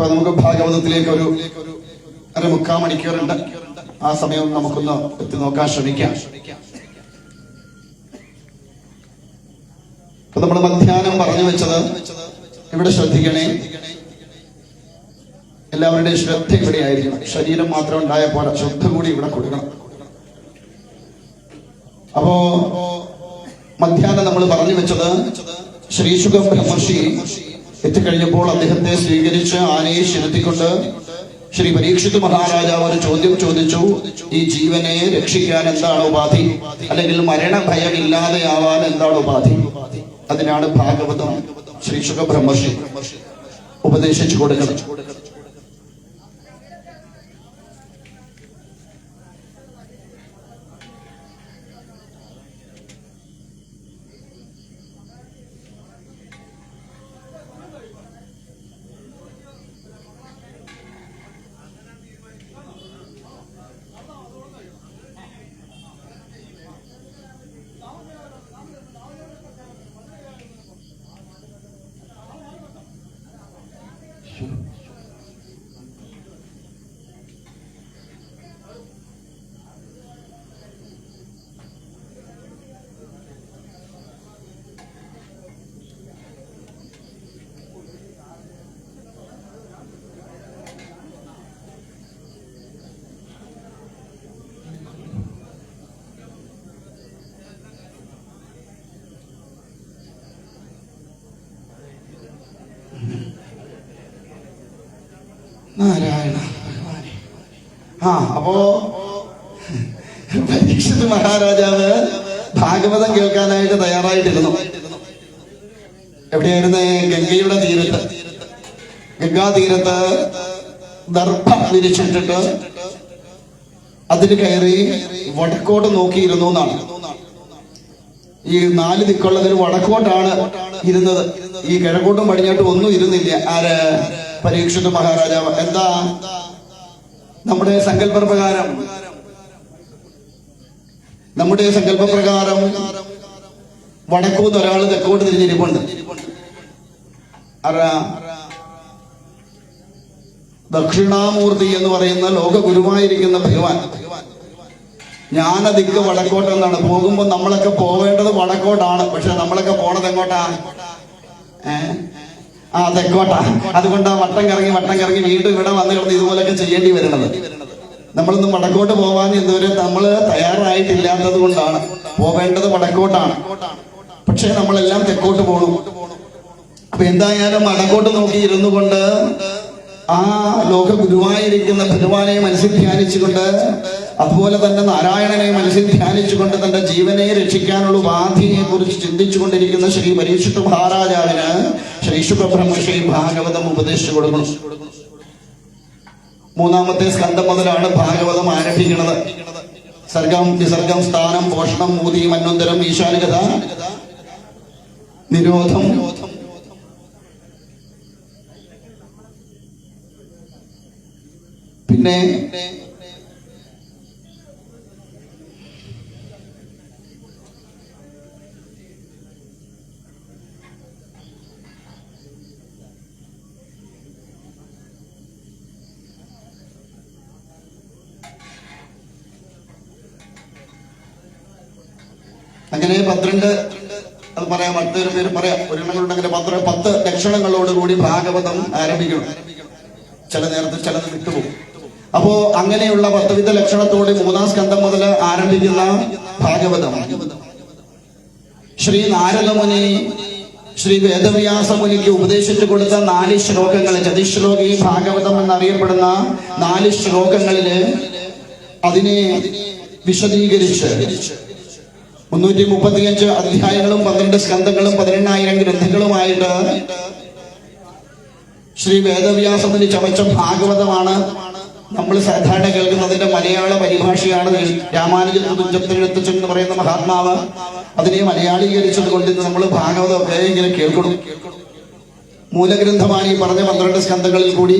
അപ്പൊ നമുക്ക് ഭാഗവതത്തിലേക്ക് ഒരു അരമുക്കാൽ മണിക്കൂറുണ്ട്. ആ സമയം നമുക്കൊന്ന് എത്തി നോക്കാൻ ശ്രമിക്കാം. അപ്പൊ നമ്മൾ മധ്യാഹ്നം പറഞ്ഞു വെച്ചത് ഇവിടെ ശ്രദ്ധിക്കണേ, എല്ലാവരുടെയും ശ്രദ്ധ ഇവിടെ ആയിരിക്കണം. ശരീരം മാത്രം ഉണ്ടായ പോലെ ശ്രദ്ധ കൂടി ഇവിടെ കൊടുക്കണം. അപ്പോ മധ്യാഹ്നം നമ്മൾ പറഞ്ഞു വെച്ചത് ശ്രീശുക ബ്രഹ്മർഷി എത്തിക്കഴിഞ്ഞപ്പോൾ അദ്ദേഹത്തെ സ്വീകരിച്ച് ആനയെ ശിരത്തിക്കൊണ്ട് ശ്രീ പരീക്ഷിത് മഹാരാജാവ് ഒരു ചോദ്യം ചോദിച്ചു. ഈ ജീവനെ രക്ഷിക്കാൻ എന്താണ് ഉപാധി, അല്ലെങ്കിൽ മരണഭയമില്ലാതെയാവാൻ എന്താണ് ഉപാധി? അതിനാണ് ഭാഗവതം ശ്രീശുക ബ്രഹ്മർഷി ഉപദേശിച്ചു കൊടുക്കുന്നത്. നാരായണ ഭഗവാനെ. അപ്പോ പരീക്ഷിത് മഹാരാജാവ് ഭാഗവതം കേൾക്കാനായിട്ട് തയ്യാറായിട്ടിരുന്നു. എവിടെയായിരുന്നു? ഗംഗയുടെ തീരത്ത്. ഗംഗാതീരത്ത് ദർഭ വിരിച്ചിട്ടിട്ട് അതിൽ കയറി വടക്കോട്ട് നോക്കിയിരുന്നു എന്നാണ്. ഈ 4 ദിക്കുള്ളതിൽ വടക്കോട്ടാണ് ഇരുന്നത്. ഈ കിഴക്കോട്ടും പടിഞ്ഞാട്ടും ഒന്നും ഇരുന്നില്ല. ആര്? പരീക്ഷിത് മഹാരാജാവ്. എന്താ? നമ്മുടെ സങ്കല്പപ്രകാരം വടക്കൂന്ന് ഒരാൾ തെക്കോട്ട് തിരിഞ്ഞിരിപ്പുണ്ട്. ദക്ഷിണാമൂർത്തി എന്ന് പറയുന്ന ലോക ഗുരുവായിരിക്കുന്ന ഭഗവാൻ. ജ്ഞാനദിക്ക് വടക്കോട്ടെന്നാണ്. പോകുമ്പോൾ നമ്മളൊക്കെ പോവേണ്ടത് വടക്കോട്ടാണ്. പക്ഷെ നമ്മളൊക്കെ പോണത് എങ്ങോട്ടാ? തെക്കോട്ടാ. അതുകൊണ്ട് വട്ടം കറങ്ങി വീണ്ടും ഇവിടെ വന്നു കിടന്ന് ഇതുപോലൊക്കെ ചെയ്യേണ്ടി വരുന്നത്. നമ്മളൊന്നും വടക്കോട്ട് പോവാൻ ഇതുവരെ നമ്മൾ തയ്യാറായിട്ടില്ലാത്തത് കൊണ്ടാണ്. പോവേണ്ടത് വടക്കോട്ടാണ്, പക്ഷെ നമ്മളെല്ലാം തെക്കോട്ട് പോകണം. അപ്പൊ എന്തായാലും വടക്കോട്ട് നോക്കി ഇരുന്നു കൊണ്ട് ആ ലോക ഗുരുവായിരിക്കുന്ന ഭഗവാനെ മനസ്സിൽ ധ്യാനിച്ചുകൊണ്ട്, അതുപോലെ തന്നെ നാരായണനെ മനസ്സിൽ ധ്യാനിച്ചുകൊണ്ട് തന്റെ ജീവനെ രക്ഷിക്കാനുള്ള ഉപാധിയെ കുറിച്ച് ചിന്തിച്ചുകൊണ്ടിരിക്കുന്ന ശ്രീ പരീക്ഷിത് മഹാരാജാവിന് ശ്രീശുക ബ്രഹ്മർഷി ഭാഗവതം ഉപദേശിച്ചു കൊടുക്കണം. 3-ാമത്തെ സ്കന്ധം മുതലാണ് ഭാഗവതം ആരംഭിക്കുന്നത്. സർഗം, വിസർഗം, സ്ഥാനം, പോഷണം, മൂതി, മന്വന്തരം, ഈശാനകഥ, നിരോധം, പിന്നെ അങ്ങനെ 12, അത് പറയാം, മറ്റൊരു പേര് പറയാം, ഒരെണ്ണങ്ങളുണ്ടെങ്കിൽ 10 ലക്ഷണങ്ങളോടുകൂടി ഭാഗവതം ആരംഭിക്കണം. ചില നേരത്തെ ചിലത് വിട്ടുപോകും. അപ്പോ അങ്ങനെയുള്ള 10 വിധ ലക്ഷണത്തോടെ 3-ാം സ്കന്ധം മുതൽ ആരംഭിക്കുന്ന ഭാഗവതം ശ്രീ നാരദമുനി ശ്രീ വേദവ്യാസമുനിക്ക് ഉപദേശിച്ചു കൊടുത്ത 4 ശ്ലോകങ്ങൾ, ചതിശ്ലോകി ഭാഗവതം എന്നറിയപ്പെടുന്ന 4 ശ്ലോകങ്ങളില് അതിനെ വിശദീകരിച്ച് 335 അധ്യായങ്ങളും 12 സ്കന്ധങ്ങളും 18,000 ഗ്രന്ഥങ്ങളുമായിട്ട് ശ്രീ വേദവ്യാസമുനി ചമച്ച ഭാഗവതമാണ് നമ്മൾ സാധാരണ കേൾക്കുന്നതിന്റെ മലയാള പരിഭാഷയാണ്. രാമാനുജത്തുഞ്ചത്തിനെഴുത്തച്ഛൻ എന്ന് പറയുന്ന മഹാത്മാവ് അതിനെ മലയാളീകരിച്ചത് കൊണ്ട് നമ്മൾ ഭാഗവതമൊക്കെ ഇങ്ങനെ കേൾക്കണം. മൂലഗ്രന്ഥമാണ് ഈ പറഞ്ഞ 12 സ്കന്ധങ്ങളിൽ കൂടി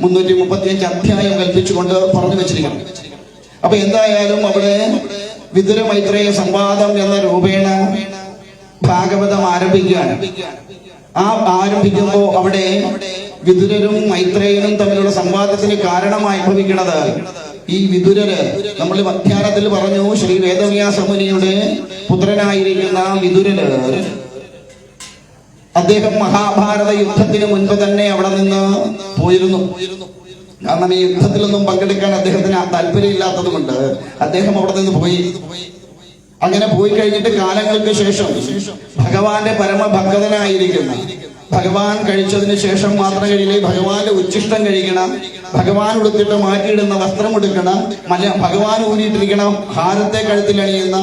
335 അധ്യായം കൽപ്പിച്ചുകൊണ്ട് പറഞ്ഞു വെച്ചിരിക്കണം. അപ്പൊ എന്തായാലും അവിടെ വിതുര മൈത്രേയ സംവാദം എന്ന രൂപേണ ഭാഗവതം ആരംഭിക്കുകയാണ്. ആരംഭിക്കുമ്പോൾ അവിടെ വിതുരരും മൈത്രേയനും തമ്മിലുള്ള സംവാദത്തിന് കാരണമായി ഭവിക്കുന്നത് ഈ വിതുരര് നമ്മൾ വ്യാഖ്യാനത്തിൽ പറഞ്ഞു, ശ്രീ വേദവ്യാസ മുനിയുടെ പുത്രനായിരിക്കുന്ന വിതുരര് അദ്ദേഹം മഹാഭാരത യുദ്ധത്തിന് മുൻപ് തന്നെ അവിടെ നിന്ന് പോയിരുന്നു. കാരണം ഈ യുദ്ധത്തിലൊന്നും പങ്കെടുക്കാൻ അദ്ദേഹത്തിന് താല്പര്യമില്ലാത്തത് കൊണ്ട് അദ്ദേഹം അവിടെ നിന്ന് പോയി. അങ്ങനെ പോയി കഴിഞ്ഞിട്ട് കാലങ്ങൾക്ക് ശേഷം ഭഗവാന്റെ പരമഭക്തനായിരിക്കുന്ന ഭഗവാൻ കഴിച്ചതിന് ശേഷം മാത്രം കഴിയില്ലേ, ഭഗവാന്റെ ഉച്ഛിഷ്ടം കഴിക്കണം, ഭഗവാൻ ഉടുത്തിട്ട് മാറ്റിയിടുന്ന വസ്ത്രം എടുക്കണം, ഭഗവാൻ ഊരിയിട്ടിരിക്കണം ഹാരത്തെ കഴുത്തിലണിയുന്ന,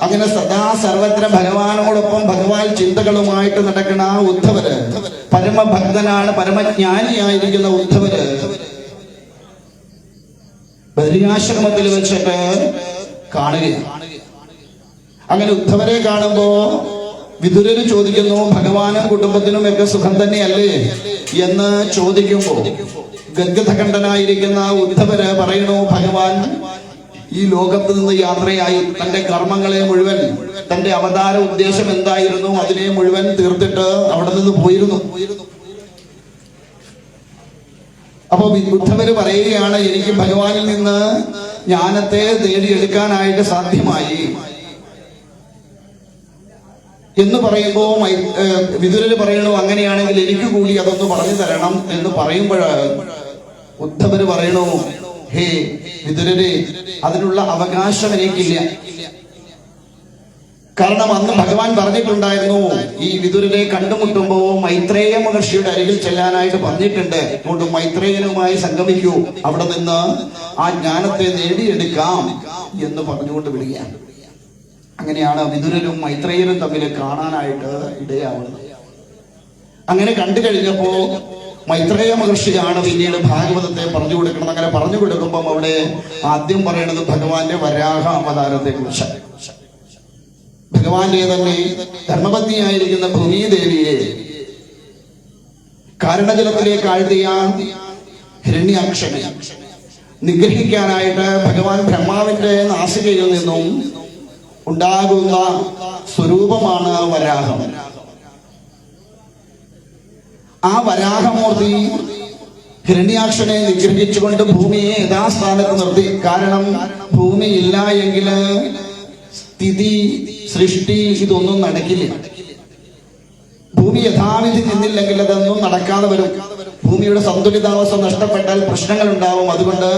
അങ്ങനെ സദാ സർവത്ര ഭഗവാനോടൊപ്പം ഭഗവാൻ ചിന്തകളുമായിട്ട് നടക്കുന്ന ഉദ്ധവര്, പരമഭക്തനാണ്, പരമജ്ഞാനിയായിരിക്കുന്ന ഉദ്ധവര് ബദരിയാശ്രമത്തിൽ വെച്ചിട്ട് കാണുകയാണ്. അങ്ങനെ ഉദ്ധവരെ കാണുമ്പോ വിതുരര് ചോദിക്കുന്നു, ഭഗവാനും കുടുംബത്തിനും ഒക്കെ സുഖം തന്നെയല്ലേ എന്ന് ചോദിക്കുമ്പോ ഗദ്ഗദഖണ്ഡനായിരിക്കുന്ന ഉദ്ധവര് പറയുന്നു, ഭഗവാൻ ഈ ലോകത്ത് നിന്ന് യാത്രയായി തന്റെ കർമ്മങ്ങളെ മുഴുവൻ, തന്റെ അവതാര ഉദ്ദേശം എന്തായിരുന്നു അതിനെ മുഴുവൻ തീർത്തിട്ട് അവിടെ നിന്ന് പോയിരുന്നു. അപ്പൊ ഉദ്ധവര് പറയുകയാണ്, എനിക്ക് ഭഗവാനിൽ നിന്ന് ജ്ഞാനത്തെ നേടിയെടുക്കാനായിട്ട് സാധ്യമായി എന്ന് പറയുമ്പോ വിതുരര് പറയണു, അങ്ങനെയാണെങ്കിൽ എനിക്ക് കൂടി അതൊന്ന് പറഞ്ഞു തരണം എന്ന് പറയുമ്പോൾ ഉദ്ധവര് പറയണു, ഹേ വിതുരരെ, അതിനുള്ള അവകാശം എനിക്കില്ല. കാരണം അന്ന് ഭഗവാൻ പറഞ്ഞിട്ടുണ്ടായിരുന്നു, ഈ വിതുരരെ കണ്ടുമുട്ടുമ്പോ മൈത്രേയ മഹർഷിയുടെ അരികിൽ ചെല്ലാനായിട്ട് പറഞ്ഞിട്ടുണ്ട്. അതുകൊണ്ട് മൈത്രേയനുമായി സംഗമിക്കൂ, അവിടെ നിന്ന് ആ ജ്ഞാനത്തെ നേടിയെടുക്കാം എന്ന് പറഞ്ഞുകൊണ്ട് വിടുകയാണ്. അങ്ങനെയാണ് വിതുരരും മൈത്രേയരും തമ്മിൽ കാണാനായിട്ട് ഇടയാവുന്നത്. അങ്ങനെ കണ്ടു കഴിഞ്ഞപ്പോ മൈത്രേയ മഹർഷിയാണ് പിന്നീട് ഭാഗവതത്തെ പറഞ്ഞു കൊടുക്കുന്നത്. അങ്ങനെ പറഞ്ഞു കൊടുക്കുമ്പം അവിടെ ആദ്യം പറയുന്നത് ഭഗവാന്റെ വരാഹ അവതാരത്തെ കുറിച്ച്. ഭഗവാന്റെ തന്നെ ധർമ്മപത്നിയായിരിക്കുന്ന ഭൂമിദേവിയെ കാരണജലത്തിലേക്ക് ആഴ്ത്തിയ ഹിരണ്യാക്ഷനെ നിഗ്രഹിക്കാനായിട്ട് ഭഗവാൻ ബ്രഹ്മാവിന്റെ നാസികയിൽ നിന്നും ഉണ്ടാകുന്ന സ്വരൂപമാണ് വരാഹം. ആ വരാഹമൂർത്തി ഹിരണ്യാക്ഷനെ നിഗ്രഹിച്ചുകൊണ്ട് ഭൂമിയെ യഥാസ്ഥാനത്ത് നിർത്തി. കാരണം ഭൂമി ഇല്ല എങ്കിൽ സ്ഥിതി, സൃഷ്ടി ഇതൊന്നും നടക്കില്ല. ഭൂമി യഥാവിധി നിന്നില്ലെങ്കിൽ അതൊന്നും നടക്കാതെ വരും. ഭൂമിയുടെ സന്തുലിതാവസ്ഥ നഷ്ടപ്പെട്ടാൽ പ്രശ്നങ്ങൾ ഉണ്ടാവും. അതുകൊണ്ട്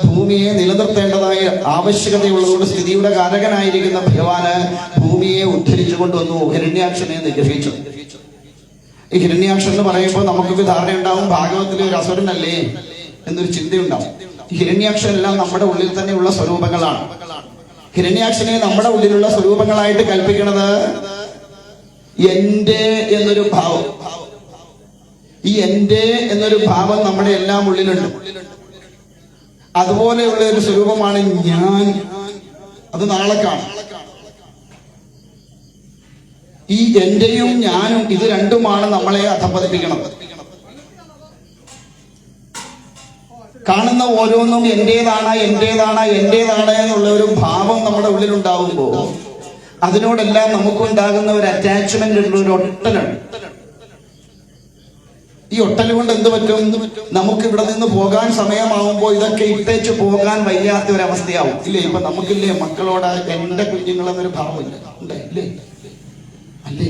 ഭൂമിയെ നിലനിർത്തേണ്ടതായ ആവശ്യകതയുള്ളതുകൊണ്ട് സ്ഥിതിയുടെ കാരകനായിരിക്കുന്ന ഭഗവാന് ഭൂമിയെ ഉദ്ധരിച്ചു കൊണ്ടുവന്നു, ഹിരണ്യാക്ഷനെ നിഗ്രഹിച്ചു. ഈ ഹിരണ്യാക്ഷൻ എന്ന് പറയുമ്പോൾ നമുക്കൊക്കെ ധാരണയുണ്ടാവും, ഭാഗവത്തിലെ ഒരു അസുരനല്ലേ എന്നൊരു ചിന്തയുണ്ടാവും. ഈ ഹിരണ്യാക്ഷനെല്ലാം നമ്മുടെ ഉള്ളിൽ തന്നെയുള്ള സ്വരൂപങ്ങളാണ്. ഹിരണ്യാക്ഷനെ നമ്മുടെ ഉള്ളിലുള്ള സ്വരൂപങ്ങളായിട്ട് കൽപ്പിക്കുന്നത് എന്റെ എന്നൊരു ഭാവം. ഈ എന്റെ എന്നൊരു ഭാവം നമ്മുടെ എല്ലാം ഉള്ളിലുണ്ട്. അതുപോലെയുള്ള ഒരു സ്വരൂപമാണ് ഞാൻ. അത് നാളെ കാണാം. ഈ എന്റെയും ഞാനും ഇത് രണ്ടുമാണ് നമ്മളെ അധപ്പതിപ്പിക്കുന്നത്. കാണുന്ന ഓരോന്നും എന്റേതാണ് എന്റേതാണ് എന്റേതാണ് എന്നുള്ള ഒരു ഭാവം നമ്മുടെ ഉള്ളിലുണ്ടാവുമ്പോ അതിനോടെല്ലാം നമുക്കുണ്ടാകുന്ന ഒരു അറ്റാച്ച്മെന്റ് ഉള്ള ഒരു ഒട്ടലുണ്ട്. ഈ ഒട്ടൽ കൊണ്ട് എന്ത് പറ്റും? നമുക്ക് ഇവിടെ നിന്ന് പോകാൻ സമയമാവുമ്പോ ഇതൊക്കെ ഇട്ടേച്ച് പോകാൻ വയ്യാത്ത ഒരു അവസ്ഥയാവും. ഇല്ലേ? ഇപ്പൊ നമുക്കില്ലേ മക്കളോട് എന്റെ കുഞ്ഞുങ്ങളെന്നൊരു ഭാവമില്ല, ഉണ്ട് ഇല്ലേ? അല്ലേ?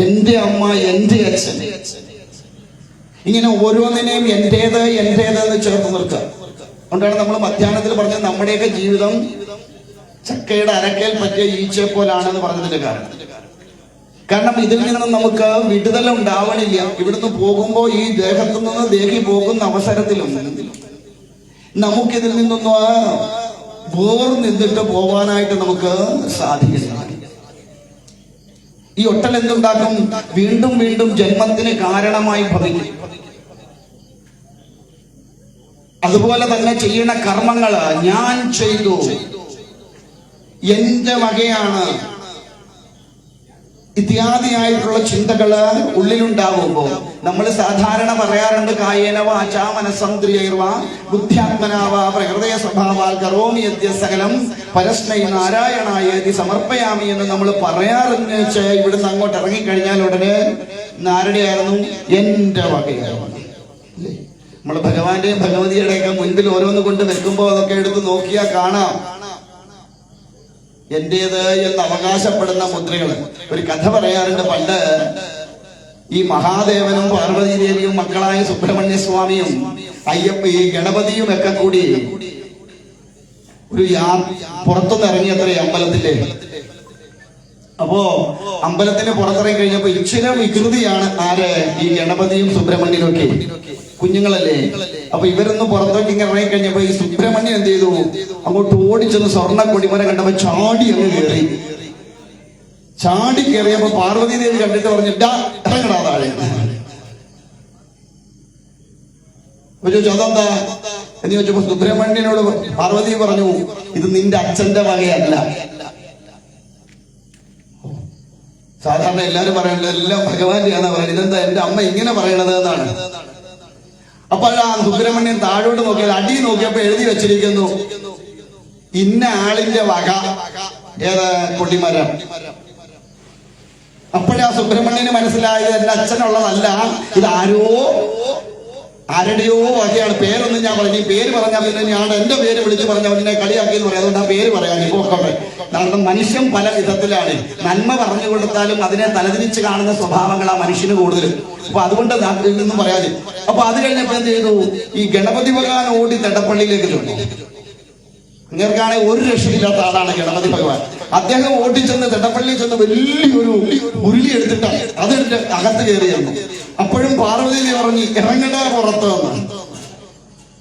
എന്റെ അമ്മ, എന്റെ അച്ഛൻ, ഇങ്ങനെ ഓരോന്നിനെയും എന്റേത് എന്റേത് എന്ന് ചേർത്ത് നിർത്തുക. അതുകൊണ്ടാണ് നമ്മൾ മധ്യാഹ്നത്തിൽ പറഞ്ഞത് നമ്മുടെയൊക്കെ ജീവിതം ചക്കയുടെ അരക്കേൽ പറ്റിയ ഈച്ചയെ പോലാണെന്ന് പറഞ്ഞതിന്റെ കാരണം ഇതിൽ നിന്ന് നമുക്ക് വിടുതല ഉണ്ടാവണില്ല. ഇവിടുന്ന് പോകുമ്പോ ഈ ദേഹത്തു നിന്ന് ദേഹി പോകുന്ന അവസരത്തിലും നമുക്കിതിൽ നിന്നൊന്ന് നിന്നിട്ട് പോവാനായിട്ട് നമുക്ക് സാധിക്കില്ല. ഈ ഒട്ടൽ എന്തുണ്ടാക്കും? വീണ്ടും വീണ്ടും ജന്മത്തിന് കാരണമായി ഭവിക്കും. അതുപോലെ തന്നെ ചെയ്യുന്ന കർമ്മങ്ങള് ഞാൻ ചെയ്തു, എന്റെ വകയാണ് ഇത്യാദിയായിട്ടുള്ള ചിന്തകള് ഉള്ളിലുണ്ടാവുമ്പോ നമ്മൾ സാധാരണ പറയാറുണ്ട്, കായേന വാചാ മനസ്സേന്ദ്രിയൈർവ ബുദ്ധ്യാത്മനാവ പ്രകൃതയ സ്വഭാവാൽ കരോമി യദ്യ സകലം പരസ്മൈ നാരായണായേതി സമർപ്പയാമി എന്ന് നമ്മൾ പറയാറുണ്ട്. ഇവിടുന്ന് അങ്ങോട്ട് ഇറങ്ങിക്കഴിഞ്ഞാൽ ഉടനെ ആരുടെയായിരുന്നു? എൻ്റെ വകയായിരുന്നു. അല്ലേ? നമ്മൾ ഭഗവാന്റെയും ഭഗവതിയുടെയൊക്കെ മുൻപിൽ ഓരോന്ന് കൊണ്ട് വെക്കുമ്പോൾ അതൊക്കെ എടുത്ത് നോക്കിയാൽ കാണാം എന്റേത് എന്ന് അവകാശപ്പെടുന്ന മുദ്രകൾ. ഒരു കഥ പറയാറുണ്ട്. പണ്ട് ഈ മഹാദേവനും പാർവതി ദേവിയും മക്കളായ സുബ്രഹ്മണ്യ സ്വാമിയും ഈ ഗണപതിയും ഒക്കെ കൂടി ഒരു പുറത്തുനിന്ന് ഇറങ്ങിയത്ര അമ്പലത്തിലെ. അപ്പോ അമ്പലത്തിന് പുറത്തിറങ്ങി കഴിഞ്ഞപ്പോ ഇച്ചിരി വികൃതിയാണ് ആര്? ഈ ഗണപതിയും സുബ്രഹ്മണ്യനും ഒക്കെ കുഞ്ഞുങ്ങളല്ലേ. അപ്പൊ ഇവരൊന്ന് പുറത്തേക്ക് ഇങ്ങനെ ഇറങ്ങി കഴിഞ്ഞപ്പോ ഈ സുബ്രഹ്മണ്യൻ എന്ത് ചെയ്തു? അങ്ങോട്ട് ഓടിച്ചെന്ന് സ്വർണ്ണ കൊടിമരം കണ്ടപ്പോ ചാടി അങ്ങ് കയറി. ചാടി കയറിയപ്പോ പാർവതി ദേവി കണ്ടിട്ട് പറഞ്ഞു, ഇറങ്ങടാ താഴെ. ചോദിച്ചു അതെന്താ എന്ന് ചോദിച്ചപ്പോ സുബ്രഹ്മണ്യനോട് പാർവതി പറഞ്ഞു, ഇത് നിന്റെ അച്ഛന്റെ വകയല്ല. സാധാരണ എല്ലാരും പറയണത് എല്ലാം ഭഗവാന്റെയാണെന്ന് പറയുന്നത്. ഇതെന്താ എന്റെ അമ്മ ഇങ്ങനെ പറയണത് എന്നാണ്. അപ്പോഴാ സുബ്രഹ്മണ്യൻ താഴോട്ട് നോക്കിയത് അടി നോക്കിയപ്പോ എഴുതി വെച്ചിരിക്കുന്നു, ഇന്ന ആളിന്റെ വക. ഏത്? കൊടിമരം. അപ്പോഴാ സുബ്രഹ്മണ്യന് മനസ്സിലായത് എന്റെ അച്ഛനുള്ളതല്ല, ഇത് ആരുടെയോ വകയാണ്. പേരൊന്നും ഞാൻ പറഞ്ഞു. ഈ പേര് പറഞ്ഞാൽ പിന്നെ ഞാൻ എന്റെ പേര് വിളിച്ചു പറഞ്ഞാൽ പിന്നെ കളിയാക്കിയെന്ന് പറയാം. അതുകൊണ്ട് ആ പേര് പറയാൻ ഇപ്പൊ ഒക്കെ. കാരണം മനുഷ്യൻ പല വിധത്തിലാണ്. നന്മ പറഞ്ഞു കൊടുത്താലും അതിനെ തലതിരിച്ച് കാണുന്ന സ്വഭാവങ്ങൾ ആ മനുഷ്യന് കൂടുതലും. അപ്പൊ അതുകൊണ്ട് ഒന്നും പറയാതെ. അപ്പൊ അത് കഴിഞ്ഞപ്പോ എന്ത് ചെയ്തു? ഈ ഗണപതി ഭഗവാൻ ഓടി തെടപ്പള്ളിയിലേക്ക് ചെന്നു. അങ്ങനെയാണെങ്കിൽ ഒരു രക്ഷയില്ലാത്ത ആളാണ് ഗണപതി ഭഗവാൻ. അദ്ദേഹം ഓടിച്ചെന്ന് തെടപ്പള്ളിയിൽ ചെന്ന് വലിയൊരു ഉരുളി എടുത്തിട്ടാണ് അതെടുത്ത് അകത്ത് കയറി ചെന്നു. അപ്പോഴും പാർവതി പറഞ്ഞു, ഇറങ്ങണ്ട പുറത്ത് വന്ന്.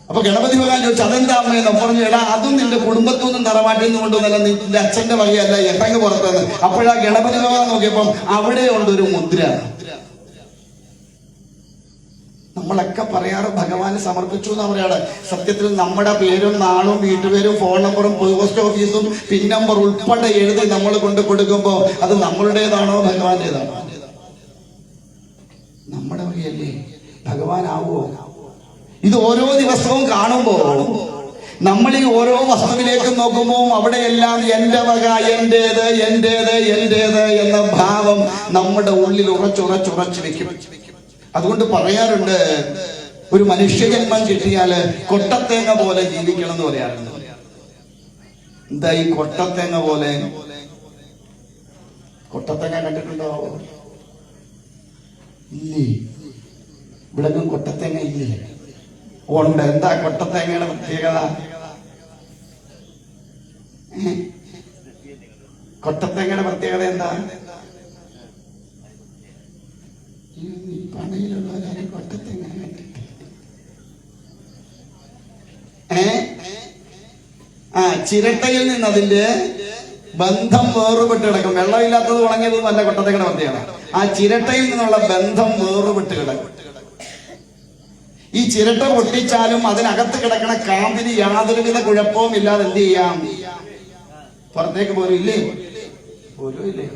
അപ്പൊ ഗണപതി ഭഗവാൻ ചോദിച്ചു, അതെന്താ അമ്മയെന്ന് പറഞ്ഞു. എടാ, അതും നിന്റെ കുടുംബത്തിൽ നിന്നും തറവാട്ടിൽ നിന്നും കൊണ്ടുവന്നല്ല, നിന്റെ അച്ഛന്റെ വകയല്ല, ഇറങ്ങി പുറത്തുനിന്ന്. അപ്പോഴാ ഗണപതി ഭഗവാൻ നോക്കിയപ്പം അവിടെ ഉണ്ടൊരു മുദ്ര. നമ്മളൊക്കെ പറയാറ് ഭഗവാന് സമർപ്പിച്ചു എന്നാ പറയാറ്. സത്യത്തിൽ നമ്മുടെ പേരും നാളും വീട്ടുപേരും ഫോൺ നമ്പറും പോസ്റ്റ് ഓഫീസും പിൻ നമ്പർ ഉൾപ്പെടെ എഴുതി നമ്മൾ കൊണ്ട് കൊടുക്കുമ്പോ അത് നമ്മളുടേതാണോ ഭഗവാന്റേതാണോ? നമ്മുടെ വകയല്ലേ? ഭഗവാനാവോ? ഇത് ഓരോ ദിവസവും കാണുമ്പോ നമ്മൾ ഈ ഓരോ വസ്തുവിലേക്ക് നോക്കുമ്പോൾ അവിടെയെല്ലാം എന്റെ വക, എന്റേത് എന്റേത് എന്റേത് എന്ന ഭാവം നമ്മുടെ ഉള്ളിൽ ഉറച്ചുറച്ചുറച്ചു വെക്കും. അതുകൊണ്ട് പറയാറുണ്ട്, ഒരു മനുഷ്യജന്മം കിട്ടിയാല് കൊട്ടത്തേങ്ങ പോലെ ജീവിക്കണം എന്ന് പറയാറുണ്ട്. എന്താ ഈ കൊട്ടത്തേങ്ങ പോലെ? കൊട്ടത്തേങ്ങ കണ്ടിട്ടുണ്ടോ? ഇല്ലേ? ഇവിടെങ്ങും കൊട്ടത്തേങ്ങ ഇല്ലേ? ഉണ്ട്. എന്താ കൊട്ടത്തേങ്ങയുടെ പ്രത്യേകത? കൊട്ടത്തേങ്ങയുടെ പ്രത്യേകത എന്താ? പണയിലുള്ളവരാരും കൊട്ടത്തേങ്ങ ചിരട്ടയിൽ നിന്ന് അതിന്റെ ബന്ധം വേറുപെട്ട് കിടക്കും. വെള്ളമില്ലാത്തത് ഉണങ്ങിയതൊന്നും അല്ല കൊട്ടത്തേങ്ങയുടെ പ്രത്യേകത. ആ ചിരട്ടയിൽ നിന്നുള്ള ബന്ധം വേറുപെട്ട് കിടക്കും. ഈ ചിരട്ട പൊട്ടിച്ചാലും അതിനകത്ത് കിടക്കണ കാമ്പിന് യാതൊരുവിധ കുഴപ്പവും ഇല്ലാതെ എന്ത് ചെയ്യാം? പുറത്തേക്ക് പോലും ഇല്ലേ? പോലും ഇല്ലേ?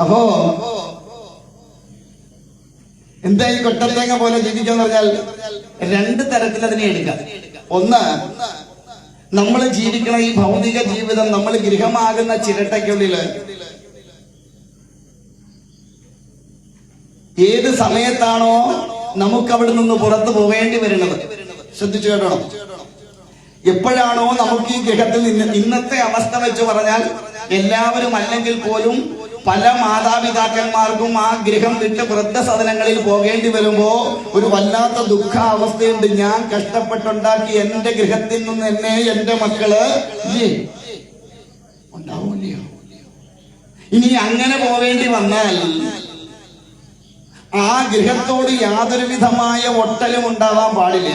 അപ്പോ എന്താ ഈ കൊട്ടത്തേങ്ങ പോലെ ജീവിക്കാന്ന് പറഞ്ഞാൽ രണ്ട് തരത്തിൽ അതിനെ എടുക്കാം. ഒന്ന്, നമ്മൾ ജീവിക്കണ ഈ ഭൗതിക ജീവിതം നമ്മൾ ഗൃഹമാകുന്ന ചിരട്ടയ്ക്കുള്ളില് ഏത് സമയത്താണോ നമുക്ക് അവിടെ നിന്ന് പുറത്തു പോകേണ്ടി വരുന്നത്, ശ്രദ്ധിച്ചു കേട്ടോ. എപ്പോഴാണോ നമുക്ക് ഈ ഗൃഹത്തിൽ ഇന്നത്തെ അവസ്ഥ വെച്ച് പറഞ്ഞാൽ എല്ലാവരും അല്ലെങ്കിൽ പോലും പല മാതാപിതാക്കന്മാർക്കും ആ ഗൃഹം വിട്ട് വൃദ്ധസദനങ്ങളിൽ പോകേണ്ടി വരുമ്പോ ഒരു വല്ലാത്ത ദുഃഖാവസ്ഥയുണ്ട്. ഞാൻ കഷ്ടപ്പെട്ടുണ്ടാക്കി എന്റെ ഗൃഹത്തിൽ നിന്ന് എന്നെ എന്റെ മക്കള് ഉണ്ടാവില്ലയോ? ഇനി അങ്ങനെ പോവേണ്ടി വന്നാൽ ആ ഗൃഹത്തോട് യാതൊരു വിധമായ ഒട്ടലും ഉണ്ടാവാൻ പാടില്ല.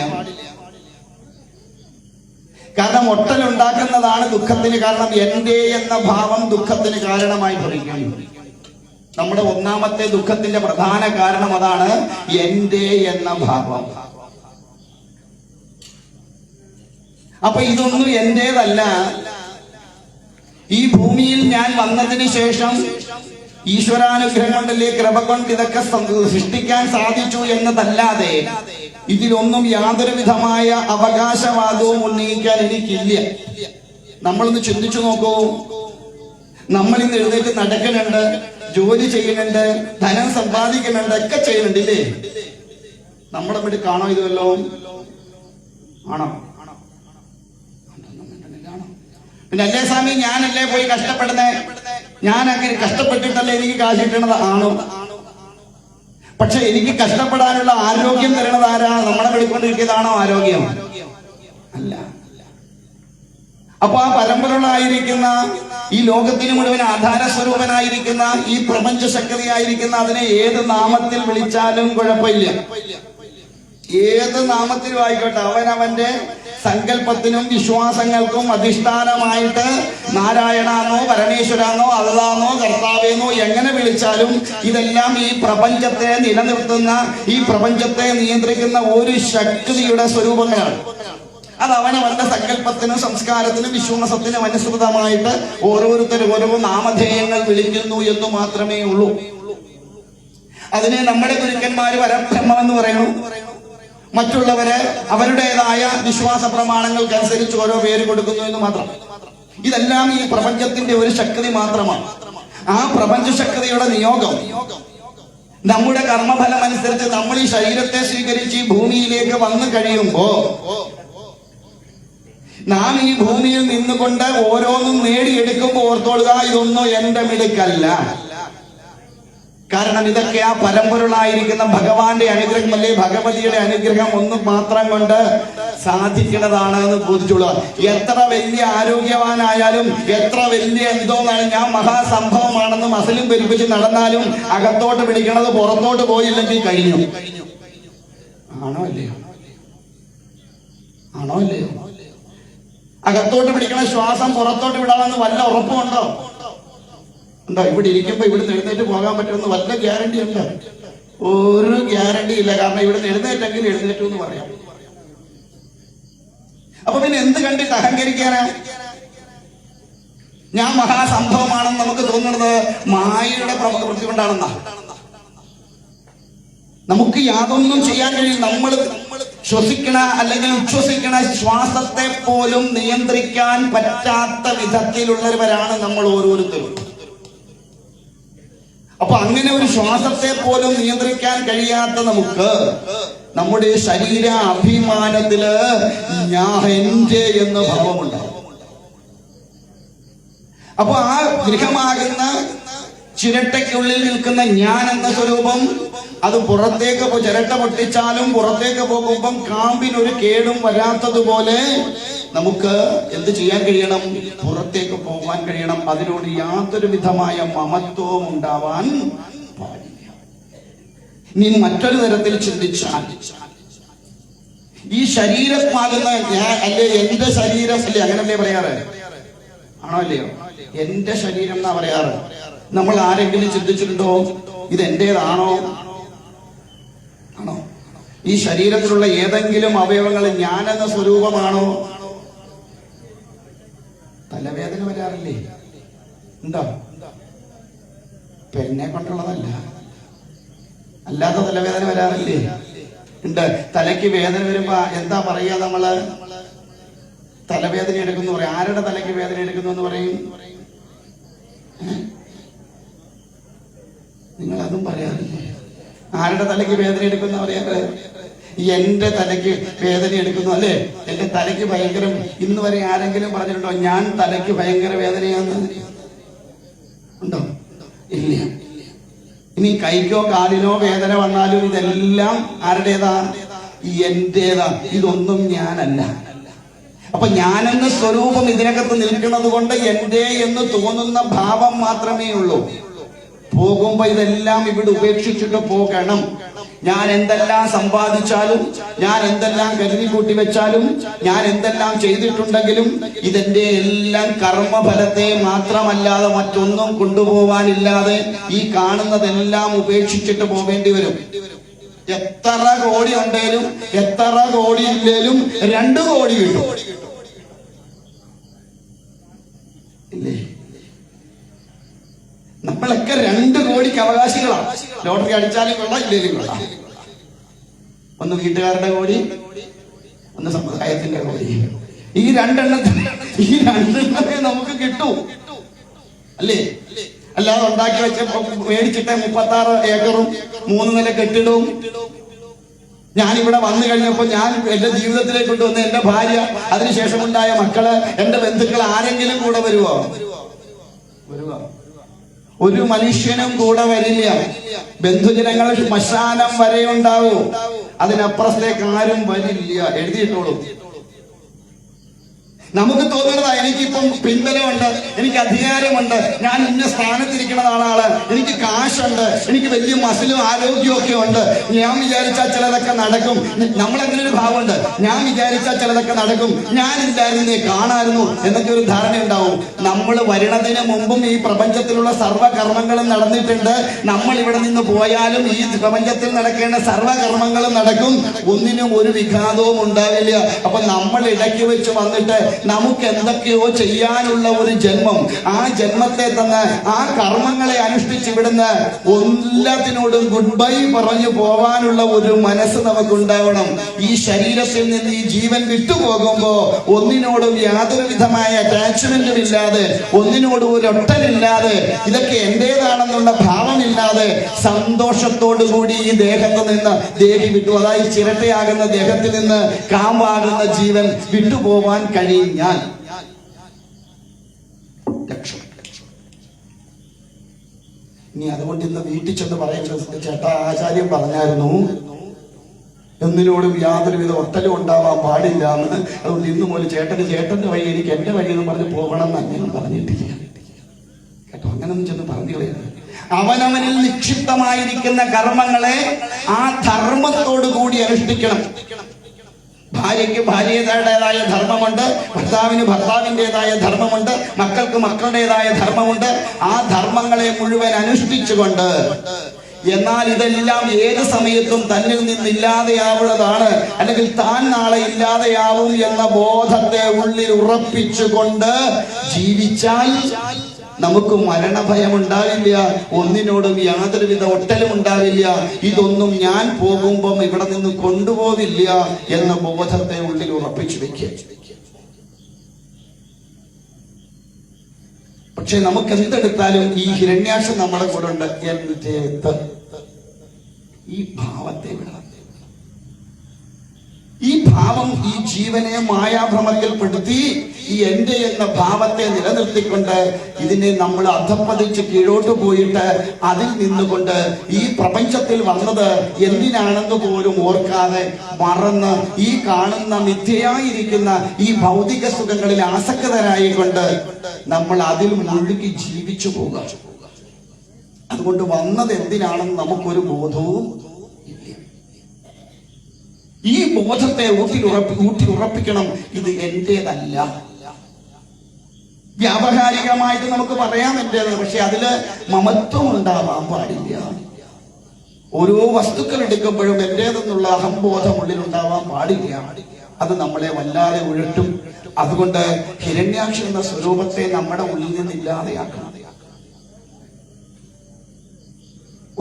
കാരണം ഒട്ടലുണ്ടാക്കുന്നതാണ് ദുഃഖത്തിന് കാരണം. എന്റെ എന്ന ഭാവം ദുഃഖത്തിന് കാരണമായി ഭവിക്കും. നമ്മുടെ ഒന്നാമത്തെ ദുഃഖത്തിന്റെ പ്രധാന കാരണം അതാണ്, എന്റെ എന്ന ഭാവം. അപ്പൊ ഇതൊന്നും എന്റേതല്ല, ഈ ഭൂമിയിൽ ഞാൻ വന്നതിന് ശേഷം ഈശ്വരാനുഗ്രഹം കൊണ്ടല്ലേ, കൃപ കൊണ്ട് ഇതൊക്കെ സൃഷ്ടിക്കാൻ സാധിച്ചു എന്നതല്ലാതെ ഇതിലൊന്നും യാതൊരു വിധമായ അവകാശവാദവും ഉന്നയിക്കാൻ എനിക്കില്ല. നമ്മളൊന്ന് ചിന്തിച്ചു നോക്കൂ. നമ്മൾ ഇന്ന് എഴുന്നേറ്റ് നടക്കുന്നുണ്ട്, ജോലി ചെയ്യുന്നുണ്ട്, ധനം സമ്പാദിക്കുന്നുണ്ട്, ഒക്കെ ചെയ്യുന്നുണ്ട് ഇല്ലേ? നമ്മുടെ വീട്ടിൽ കാണോ ഇത് വല്ലോ? ആണോ? പിന്നെ അല്ലേ സ്വാമി, ഞാനല്ലേ പോയി കഷ്ടപ്പെടുന്നേ, ഞാൻ അങ്ങനെ കഷ്ടപ്പെട്ടിട്ടല്ലേ എനിക്ക് കാശ് കിട്ടണത്? ആണോ? പക്ഷെ എനിക്ക് കഷ്ടപ്പെടാനുള്ള ആരോഗ്യം തരണത് ആരാ? നമ്മളെ വിളിക്കൊണ്ട് കിട്ടിയതാണോ ആരോഗ്യം? അല്ല. അപ്പൊ ആ പരമ്പരകളായിരിക്കുന്ന, ഈ ലോകത്തിന് മുഴുവൻ ആധാര സ്വരൂപനായിരിക്കുന്ന, ഈ പ്രപഞ്ച ശക്തിയായിരിക്കുന്ന അതിനെ ഏത് നാമത്തിൽ വിളിച്ചാലും കുഴപ്പമില്ല. ഏത് നാമത്തിലും ആയിക്കോട്ടെ, അവനവന്റെ സങ്കല്പത്തിനും വിശ്വാസങ്ങൾക്കും അധിഷ്ഠാനമായിട്ട് നാരായണാന്നോ പരമേശ്വരാന്നോ അള്ളാന്നോ കർത്താവേന്നോ എങ്ങനെ വിളിച്ചാലും ഇതെല്ലാം ഈ പ്രപഞ്ചത്തെ നിലനിർത്തുന്ന, ഈ പ്രപഞ്ചത്തെ നിയന്ത്രിക്കുന്ന ഒരു ശക്തിയുടെ സ്വരൂപങ്ങളാണ്. അത് അവനവന്റെ സങ്കല്പത്തിനും സംസ്കാരത്തിനും വിശ്വാസത്തിനും അനുസൃതമായിട്ട് ഓരോരുത്തരും ഓരോ നാമധേയങ്ങൾ വിളിക്കുന്നു എന്ന് മാത്രമേ ഉള്ളൂ. അതിനെ നമ്മുടെ ഗുരുക്കന്മാര് പരബ്രഹ്മം എന്ന് പറയുന്നു. മറ്റുള്ളവര് അവരുടേതായ വിശ്വാസ പ്രമാണങ്ങൾക്കനുസരിച്ച് ഓരോ പേര് കൊടുക്കുന്നു എന്ന് മാത്രം. ഇതെല്ലാം ഈ പ്രപഞ്ചത്തിന്റെ ഒരു ശക്തി മാത്രമാണ്. ആ പ്രപഞ്ച ശക്തിയുടെ നിയോഗം നമ്മുടെ കർമ്മഫലം അനുസരിച്ച് നമ്മൾ ഈ ശരീരത്തെ സ്വീകരിച്ച് ഈ ഭൂമിയിലേക്ക് വന്നു കഴിയുമ്പോ നാം ഈ ഭൂമിയിൽ നിന്നുകൊണ്ട് ഓരോന്നും നേടിയെടുക്കുമ്പോൾ ഓർത്തോളുക, ഇതൊന്നും എന്റെ മിടുക്കല്ല. കാരണം ഇതൊക്കെ ആ പരമ്പരകളായിരിക്കുന്ന ഭഗവാന്റെ അനുഗ്രഹമല്ലേ, ഭഗവതിയുടെ അനുഗ്രഹം ഒന്ന് മാത്രം കൊണ്ട് സാധിക്കുന്നതാണ് എന്ന് ബോധിച്ചുള്ളത്. എത്ര വലിയ ആരോഗ്യവാനായാലും, എത്ര വലിയ എന്തോന്നാണ്, ഞാൻ മഹാസംഭവമാണെന്ന് മസിലും പെരുപ്പിച്ച് നടന്നാലും അകത്തോട്ട് പിടിക്കണത് പുറത്തോട്ട് പോയില്ലെങ്കിൽ കഴിഞ്ഞു. ആണോ അല്ലയോ? ആണോ അല്ലയോ? അകത്തോട്ട് പിടിക്കണ ശ്വാസം പുറത്തോട്ട് വിടാമെന്ന് വല്ല ഉറപ്പുണ്ടോ? ഉണ്ടോ? ഇവിടെ ഇരിക്കുമ്പോ ഇവിടുന്ന് എഴുന്നേറ്റ് പോകാൻ പറ്റുമെന്ന് വല്ല ഗ്യാരണ്ടി ഉണ്ടോ? ഒരു ഗ്യാരണ്ടി ഇല്ല. കാരണം ഇവിടുന്ന് എഴുന്നേറ്റെങ്കിൽ എഴുന്നേറ്റു എന്ന് പറയാം. അപ്പൊ പിന്നെ എന്ത് കണ്ടിട്ട് അഹങ്കരിക്കാനാ? ഞാൻ മഹാസംഭവമാണെന്ന് നമുക്ക് തോന്നുന്നത് മായയുടെ പ്രവൃത്തി കൊണ്ടാണെന്നാ. നമുക്ക് യാതൊന്നും ചെയ്യാൻ കഴിയും. നമ്മൾ ശ്വസിക്കണ അല്ലെങ്കിൽ ഉച്ഛ്വസിക്കണ ശ്വാസത്തെ പോലും നിയന്ത്രിക്കാൻ പറ്റാത്ത വിധത്തിലുള്ളവരാണ് നമ്മൾ ഓരോരുത്തരും. അപ്പൊ അങ്ങനെ ഒരു ശ്വാസത്തെ പോലും നിയന്ത്രിക്കാൻ കഴിയാത്ത നമുക്ക് നമ്മുടെ ശരീര അഭിമാനത്തില് ഞാൻ എന്റെ എന്ന ഭാവമുണ്ടാവും. അപ്പൊ ആ ഗൃഹമാകുന്ന ചിരട്ടയ്ക്കുള്ളിൽ നിൽക്കുന്ന ഞാൻ എന്ന സ്വരൂപം അത് പുറത്തേക്ക് ചിരട്ട പൊട്ടിച്ചാലും പുറത്തേക്ക് പോകുമ്പം കാമ്പിനൊരു കേടും വരാത്തതുപോലെ നമുക്ക് എന്ത് ചെയ്യാൻ കഴിയണം? പുറത്തേക്ക് പോകാൻ കഴിയണം. അതിനോട് യാതൊരു വിധമായ മമത്വവും ഉണ്ടാവാൻ പാടില്ല. നീ മറ്റൊരു തരത്തിൽ ചിന്തിച്ചാൽ ഈ ശരീരമാകുന്ന ഞാൻ അല്ലേ, എന്റെ ശരീരം അല്ലേ, അങ്ങനല്ലേ പറയാറ്? ആണോ അല്ലയോ? എന്റെ ശരീരം എന്നാ പറയാറ്. നമ്മൾ ആരെങ്കിലും ചിന്തിച്ചിട്ടുണ്ടോ ഇത് എന്റേതാണോ? ആണോ? ഈ ശരീരത്തിലുള്ള ഏതെങ്കിലും അവയവങ്ങൾ ഞാനെന്ന സ്വരൂപമാണോ? തലവേദന വരാറില്ലേ? ഉണ്ടോ? പെണ്ണെ കൊണ്ടുള്ളതല്ല, അല്ലാത്ത തലവേദന വരാറില്ലേ? ഉണ്ട്. തലയ്ക്ക് വേദന വരുമ്പോ എന്താ പറയാ? നമ്മള് തലവേദന എടുക്കുന്നു പറയും. ആരുടെ തലയ്ക്ക് വേദന എടുക്കുന്നു എന്ന് പറയും? നിങ്ങൾ അതും പറയാറില്ലേ? ആരുടെ തലയ്ക്ക് വേദന എടുക്കുന്ന പറയാറ്? എന്റെ തലയ്ക്ക് വേദന എടുക്കുന്നു അല്ലേ? എന്റെ തലയ്ക്ക് ഭയങ്കര, ഇന്ന് വരെ ആരെങ്കിലും പറഞ്ഞിട്ടുണ്ടോ ഞാൻ തലയ്ക്ക് ഭയങ്കര വേദനയാന്ന്? ഉണ്ടോ? ഇല്ല. ഇനി കൈക്കോ കാലിനോ വേദന വന്നാലും ഇതെല്ലാം ആരുടേതാ? എന്റേതാ. ഇതൊന്നും ഞാനല്ല. അപ്പൊ ഞാനെന്ന സ്വരൂപം ഇതിനകത്ത് നിൽക്കുന്നത് കൊണ്ട് എന്റെ എന്ന് തോന്നുന്ന ഭാവം മാത്രമേ ഉള്ളൂ. പോകുമ്പോ ഇതെല്ലാം ഇവിടെ ഉപേക്ഷിച്ചിട്ട് പോകണം. ഞാൻ എന്തെല്ലാം സമ്പാദിച്ചാലും, ഞാൻ എന്തെല്ലാം കരുതി കൂട്ടി വെച്ചാലും, ഞാൻ എന്തെല്ലാം ചെയ്തിട്ടുണ്ടെങ്കിലും ഇതെന്റെ എല്ലാം കർമ്മഫലത്തെ മാത്രമല്ലാതെ മറ്റൊന്നും കൊണ്ടുപോവാനില്ലാതെ ഈ കാണുന്നതെല്ലാം ഉപേക്ഷിച്ചിട്ട് പോവേണ്ടി വരും. എത്ര കോടി ഉണ്ടേലും എത്ര കോടി ഇല്ലേലും 2 കോടി കിട്ടും ഇല്ലേ? നമ്മളൊക്കെ 2 കോടിക്ക് അവകാശികളാണ്. ലോട്ടറി അടിച്ചാലും കൊള്ളാം, ഇല്ലേലും കൊള്ളാം. ഒന്ന് വീട്ടുകാരുടെ കോടി, ഒന്ന് സമുദായത്തിന്റെ കോടി. ഈ രണ്ടെണ്ണത്തെ നമുക്ക് കിട്ടൂ അല്ലേ? അല്ലാതെ ഉണ്ടാക്കി വെച്ച മേടിച്ചിട്ട് 36 ഏക്കറും 3 നില കെട്ടിടവും. ഞാനിവിടെ വന്നു കഴിഞ്ഞപ്പോൾ ഞാൻ എന്റെ ജീവിതത്തിലേക്ക് കൊണ്ടുവന്ന എന്റെ ഭാര്യ, അതിനുശേഷമുണ്ടായ മക്കള്, എന്റെ ബന്ധുക്കൾ ആരെങ്കിലും കൂടെ വരുവോ? ഒരു മനുഷ്യനും കൂടെ വരില്ല. ബന്ധുജനങ്ങൾ ശ്മശാനം വരെ ഉണ്ടാവൂ, അതിനപ്പുറത്തേക്ക് ആരും വരില്ല. എഴുതിയിട്ടോളൂ. നമുക്ക് തോന്നുന്നതാ എനിക്കിപ്പം പിൻബലമുണ്ട്, എനിക്ക് അധികാരമുണ്ട്, ഞാൻ ഇന്ന സ്ഥാനത്തിരിക്കുന്ന ആളാണ്, എനിക്ക് കാശുണ്ട്, എനിക്ക് വലിയ മസിലും ആരോഗ്യവും ഒക്കെ ഉണ്ട്, ഞാൻ വിചാരിച്ചാൽ ചിലതൊക്കെ നടക്കും. നമ്മളെങ്ങനെ ഒരു ഭാവമുണ്ട്, ഞാൻ വിചാരിച്ചാൽ ചിലതൊക്കെ നടക്കും, ഞാനില്ലായിരുന്നേ കാണായിരുന്നു എന്നൊക്കെ ഒരു ധാരണ ഉണ്ടാവും. നമ്മൾ വരുന്നതിന് മുമ്പും ഈ പ്രപഞ്ചത്തിലുള്ള സർവ്വകർമ്മങ്ങളും നടന്നിട്ടുണ്ട്. നമ്മൾ ഇവിടെ നിന്ന് പോയാലും ഈ പ്രപഞ്ചത്തിൽ നടക്കേണ്ട സർവ്വകർമ്മങ്ങളും നടക്കും. ഒന്നിനും ഒരു വിഘാതവും ഉണ്ടാവില്ല. അപ്പൊ നമ്മൾ ഇടയ്ക്ക് വെച്ച് വന്നിട്ട് നമുക്ക് എന്തൊക്കെയോ ചെയ്യാനുള്ള ഒരു ജന്മം, ആ ജന്മത്തെ തന്നെ ആ കർമ്മങ്ങളെ അനുഷ്ഠിച്ച് ഇവിടുന്ന് എല്ലാത്തിനോടും ഗുഡ് ബൈ പറഞ്ഞു പോവാനുള്ള ഒരു മനസ്സ് നമുക്കുണ്ടാവണം. ഈ ശരീരത്തിൽ നിന്ന് ഈ ജീവൻ വിട്ടുപോകുമ്പോ ഒന്നിനോടും യാതൊരു വിധമായ അറ്റാച്ച്മെന്റും ഇല്ലാതെ, ഒന്നിനോടും ഒരു ഒട്ടലില്ലാതെ, ഇതൊക്കെ എന്റേതാണെന്നുള്ള ഭാവമില്ലാതെ സന്തോഷത്തോടു കൂടി ഈ ദേഹത്ത് നിന്ന് ദേഹി വിട്ടു, അതായത് ചിരട്ടയാകുന്ന ദേഹത്തിൽ നിന്ന് കാമ്പാകുന്ന ജീവൻ വിട്ടുപോവാൻ കഴിഞ്ഞാൽ ഇനി അതുകൊണ്ട് ഇന്ന് വീട്ടിൽ ചെന്ന് പറയുന്നത്, ചേട്ടാ ആചാര്യം പറഞ്ഞായിരുന്നു ഒന്നിനോടും യാതൊരുവിധ ഒട്ടലും ഉണ്ടാവാൻ പാടില്ല എന്ന്. അതുകൊണ്ട് ഇന്ന് മുതൽ ചേട്ടന്റെ വഴി, എനിക്ക് എന്റെ വഴി എന്ന് പറഞ്ഞ് പോകണം എന്ന് അങ്ങനെ പറഞ്ഞിട്ടില്ല കേട്ടോ. അങ്ങനൊന്നും ചെന്ന് പറഞ്ഞു കളയരുത്. അവനവനിൽ നിക്ഷിപ്തമായിരിക്കുന്ന കർമ്മങ്ങളെ ആ ധർമ്മത്തോടു കൂടി അനുഷ്ഠിക്കണം. ഭാര്യയ്ക്ക് ഭാര്യയുടേതായ ധർമ്മമുണ്ട്, ഭർത്താവിന് ഭർത്താവിൻ്റെതായ ധർമ്മമുണ്ട്, മക്കൾക്ക് മക്കളുടേതായ ധർമ്മമുണ്ട്. ആ ധർമ്മങ്ങളെ മുഴുവൻ അനുഷ്ഠിച്ചുകൊണ്ട്, എന്നാൽ ഇതെല്ലാം ഏത് സമയത്തും തന്നിൽ നിന്നില്ലാതെയാവുന്നതാണ്, അല്ലെങ്കിൽ താൻ നാളെ ഇല്ലാതെയാവും എന്ന ബോധത്തെ ഉള്ളിൽ ഉറപ്പിച്ചുകൊണ്ട് ജീവിച്ചാൽ നമുക്ക് മരണഭയം ഉണ്ടാവില്ല, ഒന്നിനോടും യാതൊരുവിധ ഒട്ടലും ഉണ്ടാവില്ല. ഇതൊന്നും ഞാൻ പോകുമ്പം ഇവിടെ നിന്ന് കൊണ്ടുപോവില്ല എന്ന ബോധത്തെ ഉള്ളിൽ ഉറപ്പിച്ചു വെക്കുക. പക്ഷെ നമുക്ക് എന്തെടുത്താലും ഈ ഹിരണ്യാക്ഷൻ നമ്മുടെ കൂടെ ഉണ്ട്. എന്റേത് ഈ ഭാവത്തെ വിടണം. ഈ ഭാവം ഈ ജീവനെ മായാഭ്രമത്തിൽപ്പെടുത്തി ഈ എന്റെ എന്ന ഭാവത്തെ നിലനിർത്തിക്കൊണ്ട് ഇതിനെ നമ്മൾ അധപ്പതിച്ച് കീഴോട്ട് പോയിട്ട് അതിൽ നിന്നുകൊണ്ട് ഈ പ്രപഞ്ചത്തിൽ വന്നത് എന്തിനാണെന്ന് പോലും ഓർക്കാതെ മറന്ന് ഈ കാണുന്ന മിഥ്യയായിരിക്കുന്ന ഈ ഭൗതിക സുഖങ്ങളിൽ ആസക്തരായിക്കൊണ്ട് നമ്മൾ അതിൽ മുഴുകി ജീവിച്ചു പോകുക. അതുകൊണ്ട് വന്നത് എന്തിനാണെന്ന് നമുക്കൊരു ബോധവും ഇല്ല. ഈ ബോധത്തെ ഊട്ടി ഉറപ്പിക്കണം. ഇത് എന്റേതല്ല. വ്യാവഹാരികമായിട്ട് നമുക്ക് പറയാം എന്റേത്, പക്ഷെ അതില് മമത്വം ഉണ്ടാവാൻ പാടില്ല. ഓരോ വസ്തുക്കൾ എടുക്കുമ്പോഴും എന്റേതെന്നുള്ള അഹംബോധം ഉള്ളിൽ ഉണ്ടാവാൻ പാടില്ല. അത് നമ്മളെ വല്ലാതെ ഉഴട്ടും. അതുകൊണ്ട് ഹിരണ്യാക്ഷൻ എന്ന സ്വരൂപത്തെ നമ്മുടെ ഉള്ളിൽ നിന്നില്ലാതെയാക്കണം.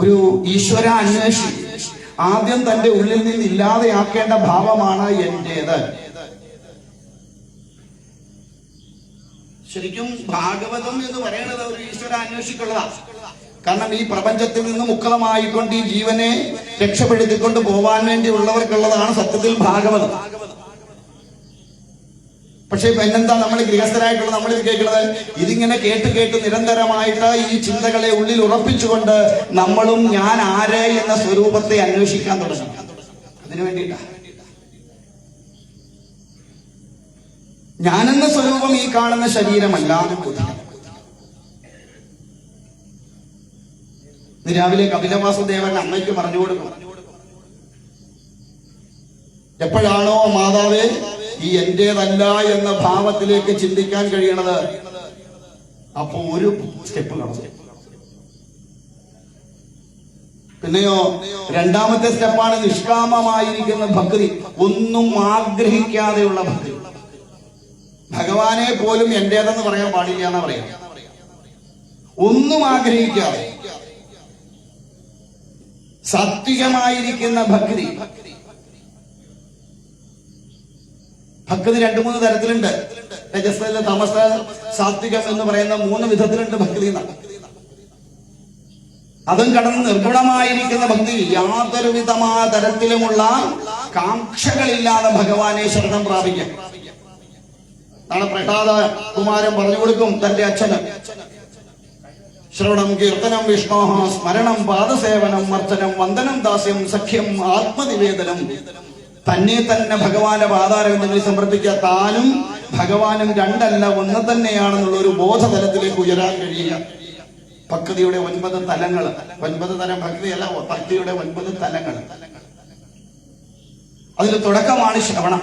ഒരു ഈശ്വര അന്വേഷി ആദ്യം തന്റെ ഉള്ളിൽ നിന്ന് ഇല്ലാതെയാക്കേണ്ട ഭാവമാണ് എന്റേത്. ശരിക്കും ഭാഗവതം എന്ന് പറയുന്നത് ഒരു ഈശ്വര അന്വേഷിക്കുള്ളതാണ്. കാരണം ഈ പ്രപഞ്ചത്തിൽ നിന്ന് മുക്തമായിക്കൊണ്ട് ഈ ജീവനെ രക്ഷപ്പെടുത്തിക്കൊണ്ട് പോവാൻ വേണ്ടിയുള്ളവർക്കുള്ളതാണ് സത്യത്തിൽ ഭാഗവതം. പക്ഷെ പിന്നെന്താ നമ്മൾ ഗൃഹസ്ഥരായിട്ടുള്ള നമ്മൾ ഇത് കേൾക്കുന്നത്? ഇതിങ്ങനെ കേട്ട് നിരന്തരമായിട്ട് ഈ ചിന്തകളെ ഉള്ളിൽ ഉറപ്പിച്ചുകൊണ്ട് നമ്മളും ഞാൻ ആര് എന്ന സ്വരൂപത്തെ അന്വേഷിക്കാൻ തുടങ്ങി. അതിനു വേണ്ടിയിട്ടാണ് ഞാനെന്ന സ്വരൂപം ഈ കാണുന്ന ശരീരമല്ല. രാവിലെ കപിലവാസുദേവൻ അമ്മയ്ക്ക് പറഞ്ഞു കൊടുക്കും, എപ്പോഴാണോ മാതാവേ ഈ എന്റേതല്ല എന്ന ഭാവത്തിലേക്ക് ചിന്തിക്കാൻ കഴിയണത്, അപ്പൊ ഒരു സ്റ്റെപ്പ് കടന്നു. പിന്നെയോ രണ്ടാമത്തെ സ്റ്റെപ്പാണ് നിഷ്കാമമായിരിക്കുന്ന ഭക്തി, ഒന്നും ആഗ്രഹിക്കാതെയുള്ള ഭക്തി. ഭഗവാനെ പോലും എന്റേതെന്ന് പറയാൻ പാടില്ല എന്നാ പറയാം. ഒന്നും ആഗ്രഹിക്കാതെ സാത്വികമായിരിക്കുന്ന ഭക്തി. ഭക്തി 2-3 തരത്തിലുണ്ട്. രജസ്, തമസ്, സാത്വികം എന്ന് പറയുന്ന 3 വിധത്തിലുണ്ട് ഭക്തി. അതും കടന്ന് നിർഗുണമായിരിക്കുന്ന ഭക്തി, യാതൊരുവിധമായ തരത്തിലുമുള്ള കാംക്ഷകളില്ലാതെ ഭഗവാനെ ശരണം പ്രാപിക്കാം. നാളെ പ്രഹ്ലാദ കുമാരൻ പറഞ്ഞു കൊടുക്കും തന്റെ അച്ഛന്, ശ്രവണം കീർത്തനം വിഷ്ണോഹ സ്മരണം പാദസേവനം അർച്ചനം വന്ദനം ദാസ്യം സഖ്യം ആത്മനിവേദനം. തന്നെ തന്നെ ഭഗവാന്റെ പാദാരവിന്ദങ്ങളിൽ സമർപ്പിക്കുക. താനും ഭഗവാനും രണ്ടല്ല, ഒന്ന് തന്നെയാണെന്നുള്ള ഒരു ബോധതലത്തിലേക്ക് ഉയരാൻ കഴിയുക. ഭക്തിയുടെ 9 തലങ്ങൾ, 9 തരം ഭക്തിയല്ല, ഭക്തിയുടെ 9 തലങ്ങൾ. അതിൽ തുടക്കമാണ് ശ്രവണം.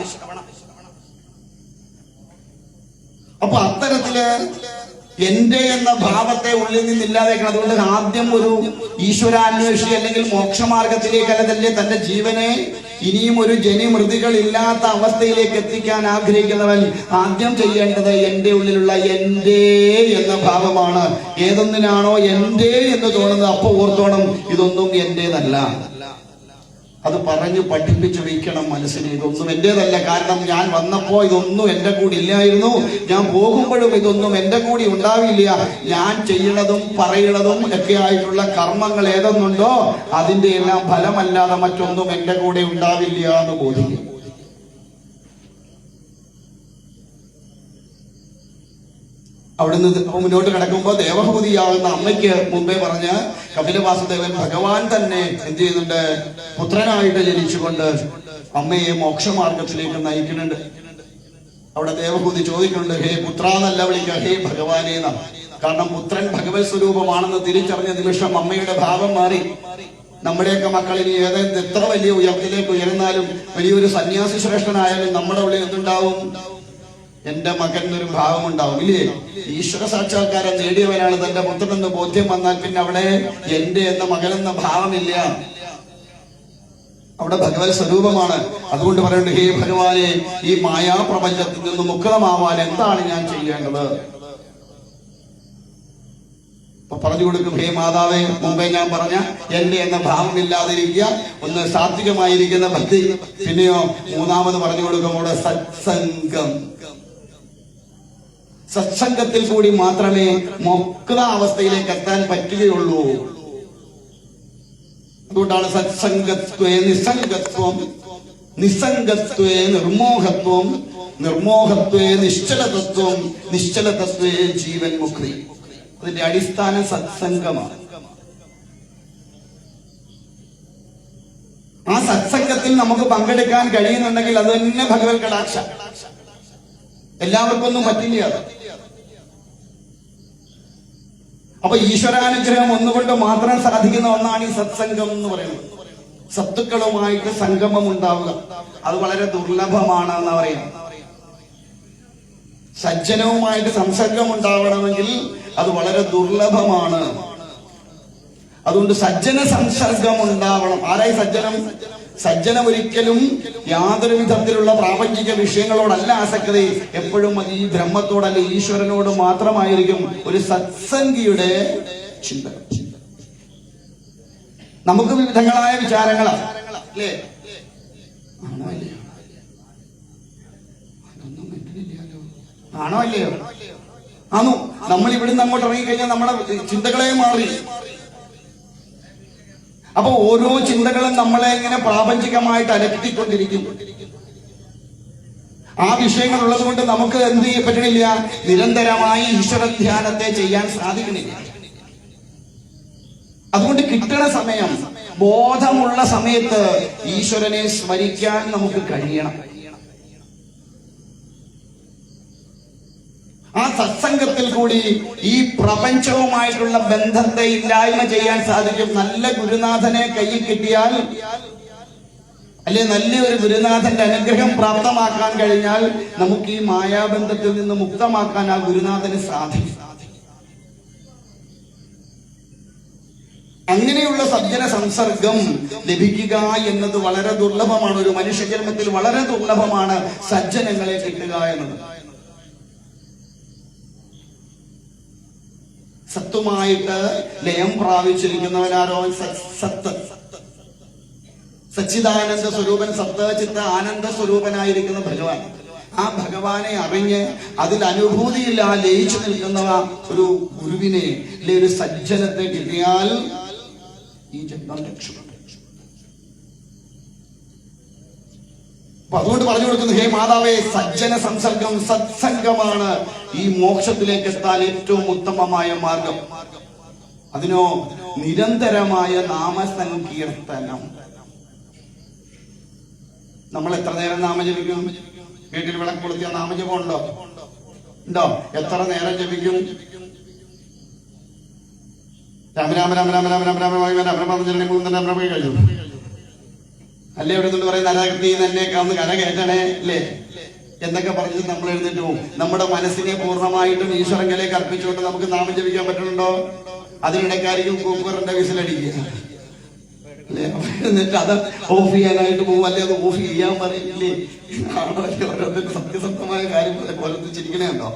അപ്പൊ അത്തരത്തില് എന്റെ എന്ന ഭാവത്തെ ഉള്ളിൽ നിന്നില്ലാതേക്കണം. അതുകൊണ്ട് ആദ്യം ഒരു ഈശ്വരാന്വേഷി അല്ലെങ്കിൽ മോക്ഷമാർഗത്തിലേക്കല്ലേ തന്റെ ജീവനെ ഇനിയും ഒരു ജനിമൃതികൾ ഇല്ലാത്ത അവസ്ഥയിലേക്ക് എത്തിക്കാൻ ആഗ്രഹിക്കുന്നവൻ ആദ്യം ചെയ്യേണ്ടത് എന്റെ ഉള്ളിലുള്ള എന്റെ എന്ന ഭാവമാണ്. ഏതൊന്നിനാണോ എന്റെ എന്ന് തോന്നുന്നത് അപ്പൊ ഓർത്തോണം, ഇതൊന്നും എന്റേതല്ല. അത് പറഞ്ഞു പഠിപ്പിച്ചു വയ്ക്കണം മനസ്സിന്. ഇതൊന്നും എന്റേതല്ല, കാരണം ഞാൻ വന്നപ്പോ ഇതൊന്നും എന്റെ കൂടെ ഇല്ലായിരുന്നു, ഞാൻ പോകുമ്പോഴും ഇതൊന്നും എന്റെ കൂടി ഉണ്ടാവില്ല. ഞാൻ ചെയ്യുന്നതും പറയുന്നതും ഒക്കെ ആയിട്ടുള്ള കർമ്മങ്ങൾ ഏതൊന്നുണ്ടോ അതിന്റെ എല്ലാം ഫലമല്ലാതെ മറ്റൊന്നും എന്റെ കൂടെ ഉണ്ടാവില്ല എന്ന് ബോധിക്കും. അവിടുന്ന് മുന്നോട്ട് കിടക്കുമ്പോ ദേവഹൂതിയാവുന്ന അമ്മയ്ക്ക് മുമ്പേ പറഞ്ഞ കപിലവാസുദേവൻ ഭഗവാൻ തന്നെ എന്ത് ചെയ്യുന്നുണ്ട്, പുത്രനായിട്ട് ജനിച്ചുകൊണ്ട് അമ്മയെ മോക്ഷമാർഗത്തിലേക്ക് നയിക്കുന്നുണ്ട്. അവിടെ ദേവഹൂതി ചോദിക്കുന്നുണ്ട്, ഹേ പുത്ര എന്നല്ല വിളിക്കുക, ഹേ ഭഗവാനേ എന്നാ. കാരണം പുത്രൻ ഭഗവത് സ്വരൂപമാണെന്ന് തിരിച്ചറിഞ്ഞ നിമിഷം അമ്മയുടെ ഭാവം മാറി. നമ്മുടെയൊക്കെ മക്കളിനി ഏതെങ്കിലും എത്ര വലിയ ഉയർത്തിലേക്ക് ഉയർന്നാലും വലിയൊരു സന്യാസി ശ്രേഷ്ഠനായാലും നമ്മുടെ ഉള്ളിൽ എന്തുണ്ടാവും? എന്റെ മകൻ എന്നൊരു ഭാവം ഉണ്ടാവും, ഇല്ലേ? ഈശ്വര സാക്ഷാത്കാരം നേടിയവനാണ് തന്റെ പുത്രനെന്ന് ബോധ്യം വന്നാൽ പിന്നെ അവിടെ എന്റെ എന്ന മകനെന്ന ഭാവമില്ല, അവിടെ ഭഗവത് സ്വരൂപമാണ്. അതുകൊണ്ട് പറയുന്നുണ്ട്, ഹേ ഭഗവാനെ, ഈ മായാപ്രപഞ്ചത്തിൽ നിന്ന് മുക്തമാവാൻ എന്താണ് ഞാൻ ചെയ്യേണ്ടത്? പറഞ്ഞു കൊടുക്കും, ഹേ മാതാവേ, മുമ്പേ ഞാൻ പറഞ്ഞ എന്റെ എന്ന ഭാവമില്ലാതിരിക്കുക, ഒന്ന് സാത്വികമായിരിക്കുന്ന ഭക്തി. പിന്നെയോ മൂന്നാമത് പറഞ്ഞു കൊടുക്കും അവിടെ സത്സംഗം. സത്സംഗത്തിൽ കൂടി മാത്രമേ മുക്ത അവസ്ഥയിലേക്ക് എത്താൻ പറ്റുകയുള്ളൂ. അതുകൊണ്ടാണ് സത്സംഗത്വേ നിസ്സംഗത്വം, നിസ്സംഗത്വേ നിർമോഹത്വം, നിർമോഹത്വേ നിശ്ചലതത്വം, നിശ്ചലതത്വേ ജീവൻ മുക്തി. അതിന്റെ അടിസ്ഥാനം സത്സംഗമാണ്. ആ സത്സംഗത്തിൽ നമുക്ക് പങ്കെടുക്കാൻ കഴിയുന്നുണ്ടെങ്കിൽ അത് തന്നെ ഭഗവത് കടാക്ഷം. എല്ലാവർക്കും ഒന്നും പറ്റില്ല അത്. അപ്പൊ ഈശ്വരാനുഗ്രഹം ഒന്നുകൊണ്ട് മാത്രം സാധിക്കുന്ന ഒന്നാണ് ഈ സത്സംഗം എന്ന് പറയുന്നത്. സത്തുക്കളുമായിട്ട് സംഗമം ഉണ്ടാവുക അത് വളരെ ദുർലഭമാണ് എന്ന് പറയാം. സജ്ജനവുമായിട്ട് സംസർഗം ഉണ്ടാവണമെങ്കിൽ അത് വളരെ ദുർലഭമാണ്. അതുകൊണ്ട് സജ്ജന സംസർഗം ഉണ്ടാവണം. ആരായി സജ്ജനം? സജ്ജനം ഒരിക്കലും യാതൊരു വിധത്തിലുള്ള പ്രാപഞ്ചിക വിഷയങ്ങളോടല്ല ആസക്തി, എപ്പോഴും ഈ ബ്രഹ്മത്തോടല്ല ഈശ്വരനോട് മാത്രമായിരിക്കും ഒരു സത്സംഗിയുടെ ചിന്ത. നമുക്ക് വിവിധങ്ങളായ വിചാരങ്ങളാണ്, അല്ലേ? ആണോ അല്ലയോ? ആണോ? നമ്മൾ ഇവിടുന്ന് അങ്ങോട്ട് ഇറങ്ങിക്കഴിഞ്ഞാൽ നമ്മുടെ ചിന്തകളെ മാറി. അപ്പൊ ഓരോ ചിന്തകളും നമ്മളെ ഇങ്ങനെ പ്രാപഞ്ചികമായിട്ട് അലട്ടിക്കൊണ്ടിരിക്കും. ആ വിഷയങ്ങൾ ഉള്ളത് കൊണ്ട് നമുക്ക് എന്ത് ചെയ്യാൻ പറ്റണില്ല? നിരന്തരമായി ഈശ്വര ധ്യാനത്തെ ചെയ്യാൻ സാധിക്കണില്ല. അതുകൊണ്ട് കിട്ടണ സമയം, ബോധമുള്ള സമയത്ത് ഈശ്വരനെ സ്മരിക്കാൻ നമുക്ക് കഴിയണം. ആ സത്സംഗത്തിൽ കൂടി ഈ പ്രപഞ്ചവുമായിട്ടുള്ള ബന്ധത്തെ ഇല്ലായ്മ ചെയ്യാൻ സാധിക്കും. നല്ല ഗുരുനാഥനെ കയ്യിൽ കിട്ടിയാൽ, അല്ലെ നല്ലൊരു ഗുരുനാഥന്റെ അനുഗ്രഹം പ്രാപ്തമാക്കാൻ കഴിഞ്ഞാൽ നമുക്ക് ഈ മായാബന്ധത്തിൽ നിന്ന് മുക്തമാക്കാൻ ആ ഗുരുനാഥന് സാധിക്കും. അങ്ങനെയുള്ള സജ്ജന സംസർഗം ലഭിക്കുക എന്നത് വളരെ ദുർലഭമാണ്. ഒരു മനുഷ്യജന്മത്തിൽ വളരെ ദുർലഭമാണ് സജ്ജനങ്ങളെ കിട്ടുക എന്നത്. സത്തുമായിട്ട് ലയം പ്രാപിച്ചിരിക്കുന്നവനാരോ സത്ത്, സച്ചിദാനന്ദ സ്വരൂപൻ, സത്ത് ചിത്ത ആനന്ദ സ്വരൂപനായിരിക്കുന്ന ഭഗവാൻ. ആ ഭഗവാനെ അറിഞ്ഞ് അതിൽ അനുഭൂതിയില്ല ലയിച്ചു നിൽക്കുന്ന ഒരു ഗുരുവിനെ അല്ലെ ഒരു സജ്ജനത്തെ കിട്ടിയാൽ ഈ ജന്മം രക്ഷപ്പെടും. അപ്പൊ അതുകൊണ്ട് പറഞ്ഞു കൊടുക്കുന്നു, ഹേ മാതാവേ, സജ്ജന സംസർഗം, സത്സംഗമാണ് ഈ മോക്ഷത്തിലേക്ക് എത്താൻ ഏറ്റവും ഉത്തമമായ മാർഗം. അതിനോ നിരന്തരമായ നാമസങ്കീർത്തനം. നമ്മൾ എത്ര നേരം നാമം ജപിക്കും? വീട്ടിൽ വിളക്ക് കൊളുത്തിയ നാമജപം ഉണ്ടോ? എത്ര നേരം ജപിക്കും? രാമ രാമ രാമ രാമ രാമ രാമ രാമ രാമ കഴിഞ്ഞു അല്ലേ? എവിടെ നിന്ന് പറയുന്ന അരാകൃതി എന്നെയൊക്കെ ഒന്ന് കര കയറ്റണേ അല്ലേ എന്നൊക്കെ പറഞ്ഞിട്ട് നമ്മൾ എഴുന്നേറ്റ് പോകും. നമ്മുടെ മനസ്സിനെ പൂർണ്ണമായിട്ടും ഈശ്വരങ്കലേക്ക് അർപ്പിച്ചുകൊണ്ട് നമുക്ക് നാമം ജപിക്കാൻ പറ്റുന്നുണ്ടോ? അതിനിടയ്ക്കായിരിക്കും കൂപ്പറിന്റെ വിസിലടിക്കുക അല്ലെ? എന്നിട്ട് അത് ഓഫ് ചെയ്യാനായിട്ട് പോകും, അല്ലെ അത് ഓഫ് ചെയ്യാൻ പറയില്ലേ? ഓരോരുത്തരും സത്യസന്ധമായ കാര്യം ഓരോരുത്തർ ചിരിക്കണേ ഉണ്ടോ?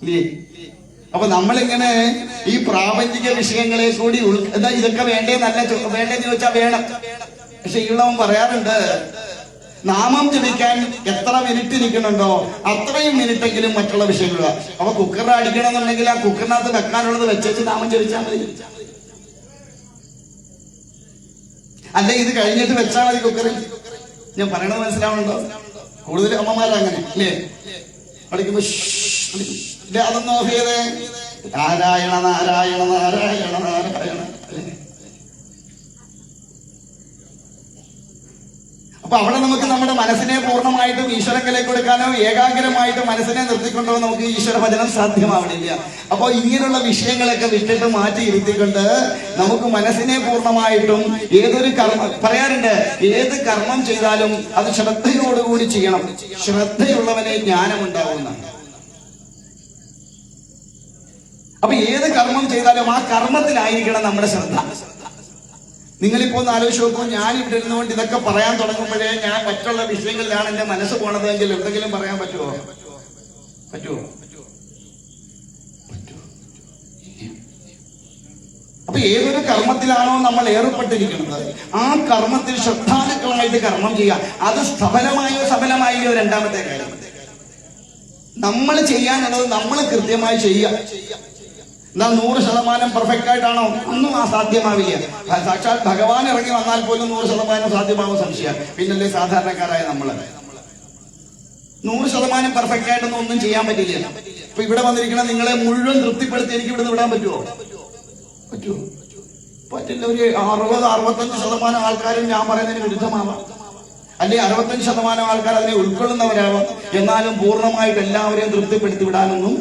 ഇല്ലേ? അപ്പൊ നമ്മളിങ്ങനെ ഈ പ്രാപഞ്ചിക വിഷയങ്ങളെ കൂടി എന്താ ഇതൊക്കെ വേണ്ടേന്ന് ചോദിച്ചാൽ വേണം. പക്ഷെ ഇവളവൻ പറയാറുണ്ട്, നാമം ജപിക്കാൻ എത്ര മിനിറ്റ് ഇരിക്കണുണ്ടോ അത്രയും മിനിറ്റെങ്കിലും മറ്റുള്ള വിഷയങ്ങൾ. അപ്പൊ കുക്കറിൽ അടിക്കണം എന്നുണ്ടെങ്കിൽ ആ കുക്കറിനകത്ത് വെക്കാനുള്ളത് വെച്ചു നാമം ജപിച്ചാൽ മതി. അല്ലെ ഇത് കഴിഞ്ഞിട്ട് വെച്ചാൽ മതി കുക്കറിൽ. ഞാൻ പറയണത് മനസ്സിലാവുന്നുണ്ടോ? കൂടുതൽ അമ്മമാരങ്ങനെ അല്ലേ? അടിക്കുമ്പോ അതൊന്നും ഓഫ് ചെയ്തേ. നാരായണ നാരായണ നാരായണ നാരായണ. അപ്പൊ അവിടെ നമുക്ക് നമ്മുടെ മനസ്സിനെ പൂർണ്ണമായിട്ടും ഈശ്വരങ്കലേക്ക് കൊടുക്കാനോ ഏകാഗ്രമായിട്ട് മനസ്സിനെ നിർത്തിക്കൊണ്ടോ നമുക്ക് ഈശ്വര ഭജനം സാധ്യമാവണില്ല. അപ്പൊ ഇങ്ങനെയുള്ള വിഷയങ്ങളൊക്കെ വിട്ടിട്ട് മാറ്റി ഇരുത്തിക്കൊണ്ട് നമുക്ക് മനസ്സിനെ പൂർണ്ണമായിട്ടും ഏതൊരു പറയാറുണ്ട്, ഏത് കർമ്മം ചെയ്താലും അത് ശ്രദ്ധയോടുകൂടി ചെയ്യണം. ശ്രദ്ധയുള്ളവനെ ജ്ഞാനമുണ്ടാവുന്ന. അപ്പൊ ഏത് കർമ്മം ചെയ്താലും ആ കർമ്മത്തിലായിരിക്കണം നമ്മുടെ ശ്രദ്ധ. നിങ്ങളിപ്പോ ഒന്ന് ആലോചിച്ച് നോക്കൂ, ഞാൻ ഇവിടെ ഇരുന്നുകൊണ്ട് ഇതൊക്കെ പറയാൻ തുടങ്ങുമ്പോഴേ ഞാൻ മറ്റുള്ള വിഷയങ്ങളിലാണ് എന്റെ മനസ്സ് പോണതെങ്കിൽ എന്തെങ്കിലും പറയാൻ പറ്റുമോ? അപ്പൊ ഏതൊരു കർമ്മത്തിലാണോ നമ്മൾ ഏർപ്പെട്ടിരിക്കുന്നത് ആ കർമ്മത്തിൽ ശ്രദ്ധാലുക്കളായിട്ട് കർമ്മം ചെയ്യുക. അത് സഫലമായോ സഫലമായോ രണ്ടാമത്തെ കാര്യം. നമ്മൾ ചെയ്യാനുള്ളത് നമ്മൾ കൃത്യമായി ചെയ്യുക. എന്നാൽ 100% പെർഫെക്റ്റ് ആയിട്ടാണോ? ഒന്നും അസാധ്യമാവില്ല. സാക്ഷാൽ ഭഗവാൻ ഇറങ്ങി വന്നാൽ പോലും 100% സാധ്യമാവും സംശയം. പിന്നല്ലേ സാധാരണക്കാരായ നമ്മള് 100% പെർഫെക്റ്റ് ആയിട്ടൊന്നും ഒന്നും ചെയ്യാൻ പറ്റില്ല. ഇപ്പൊ ഇവിടെ വന്നിരിക്കണം നിങ്ങളെ മുഴുവൻ തൃപ്തിപ്പെടുത്തി എനിക്ക് ഇവിടെ വിടാൻ പറ്റുമോ? പറ്റില്ല. ഒരു 60-65% ആൾക്കാരും ഞാൻ പറയുന്നതിന് വിരുദ്ധമാവാം, അല്ലെ 65% ആൾക്കാർ അതിനെ ഉൾക്കൊള്ളുന്നവരാവാം. എന്നാലും പൂർണ്ണമായിട്ട് എല്ലാവരെയും തൃപ്തിപ്പെടുത്തി വിടാനൊന്നും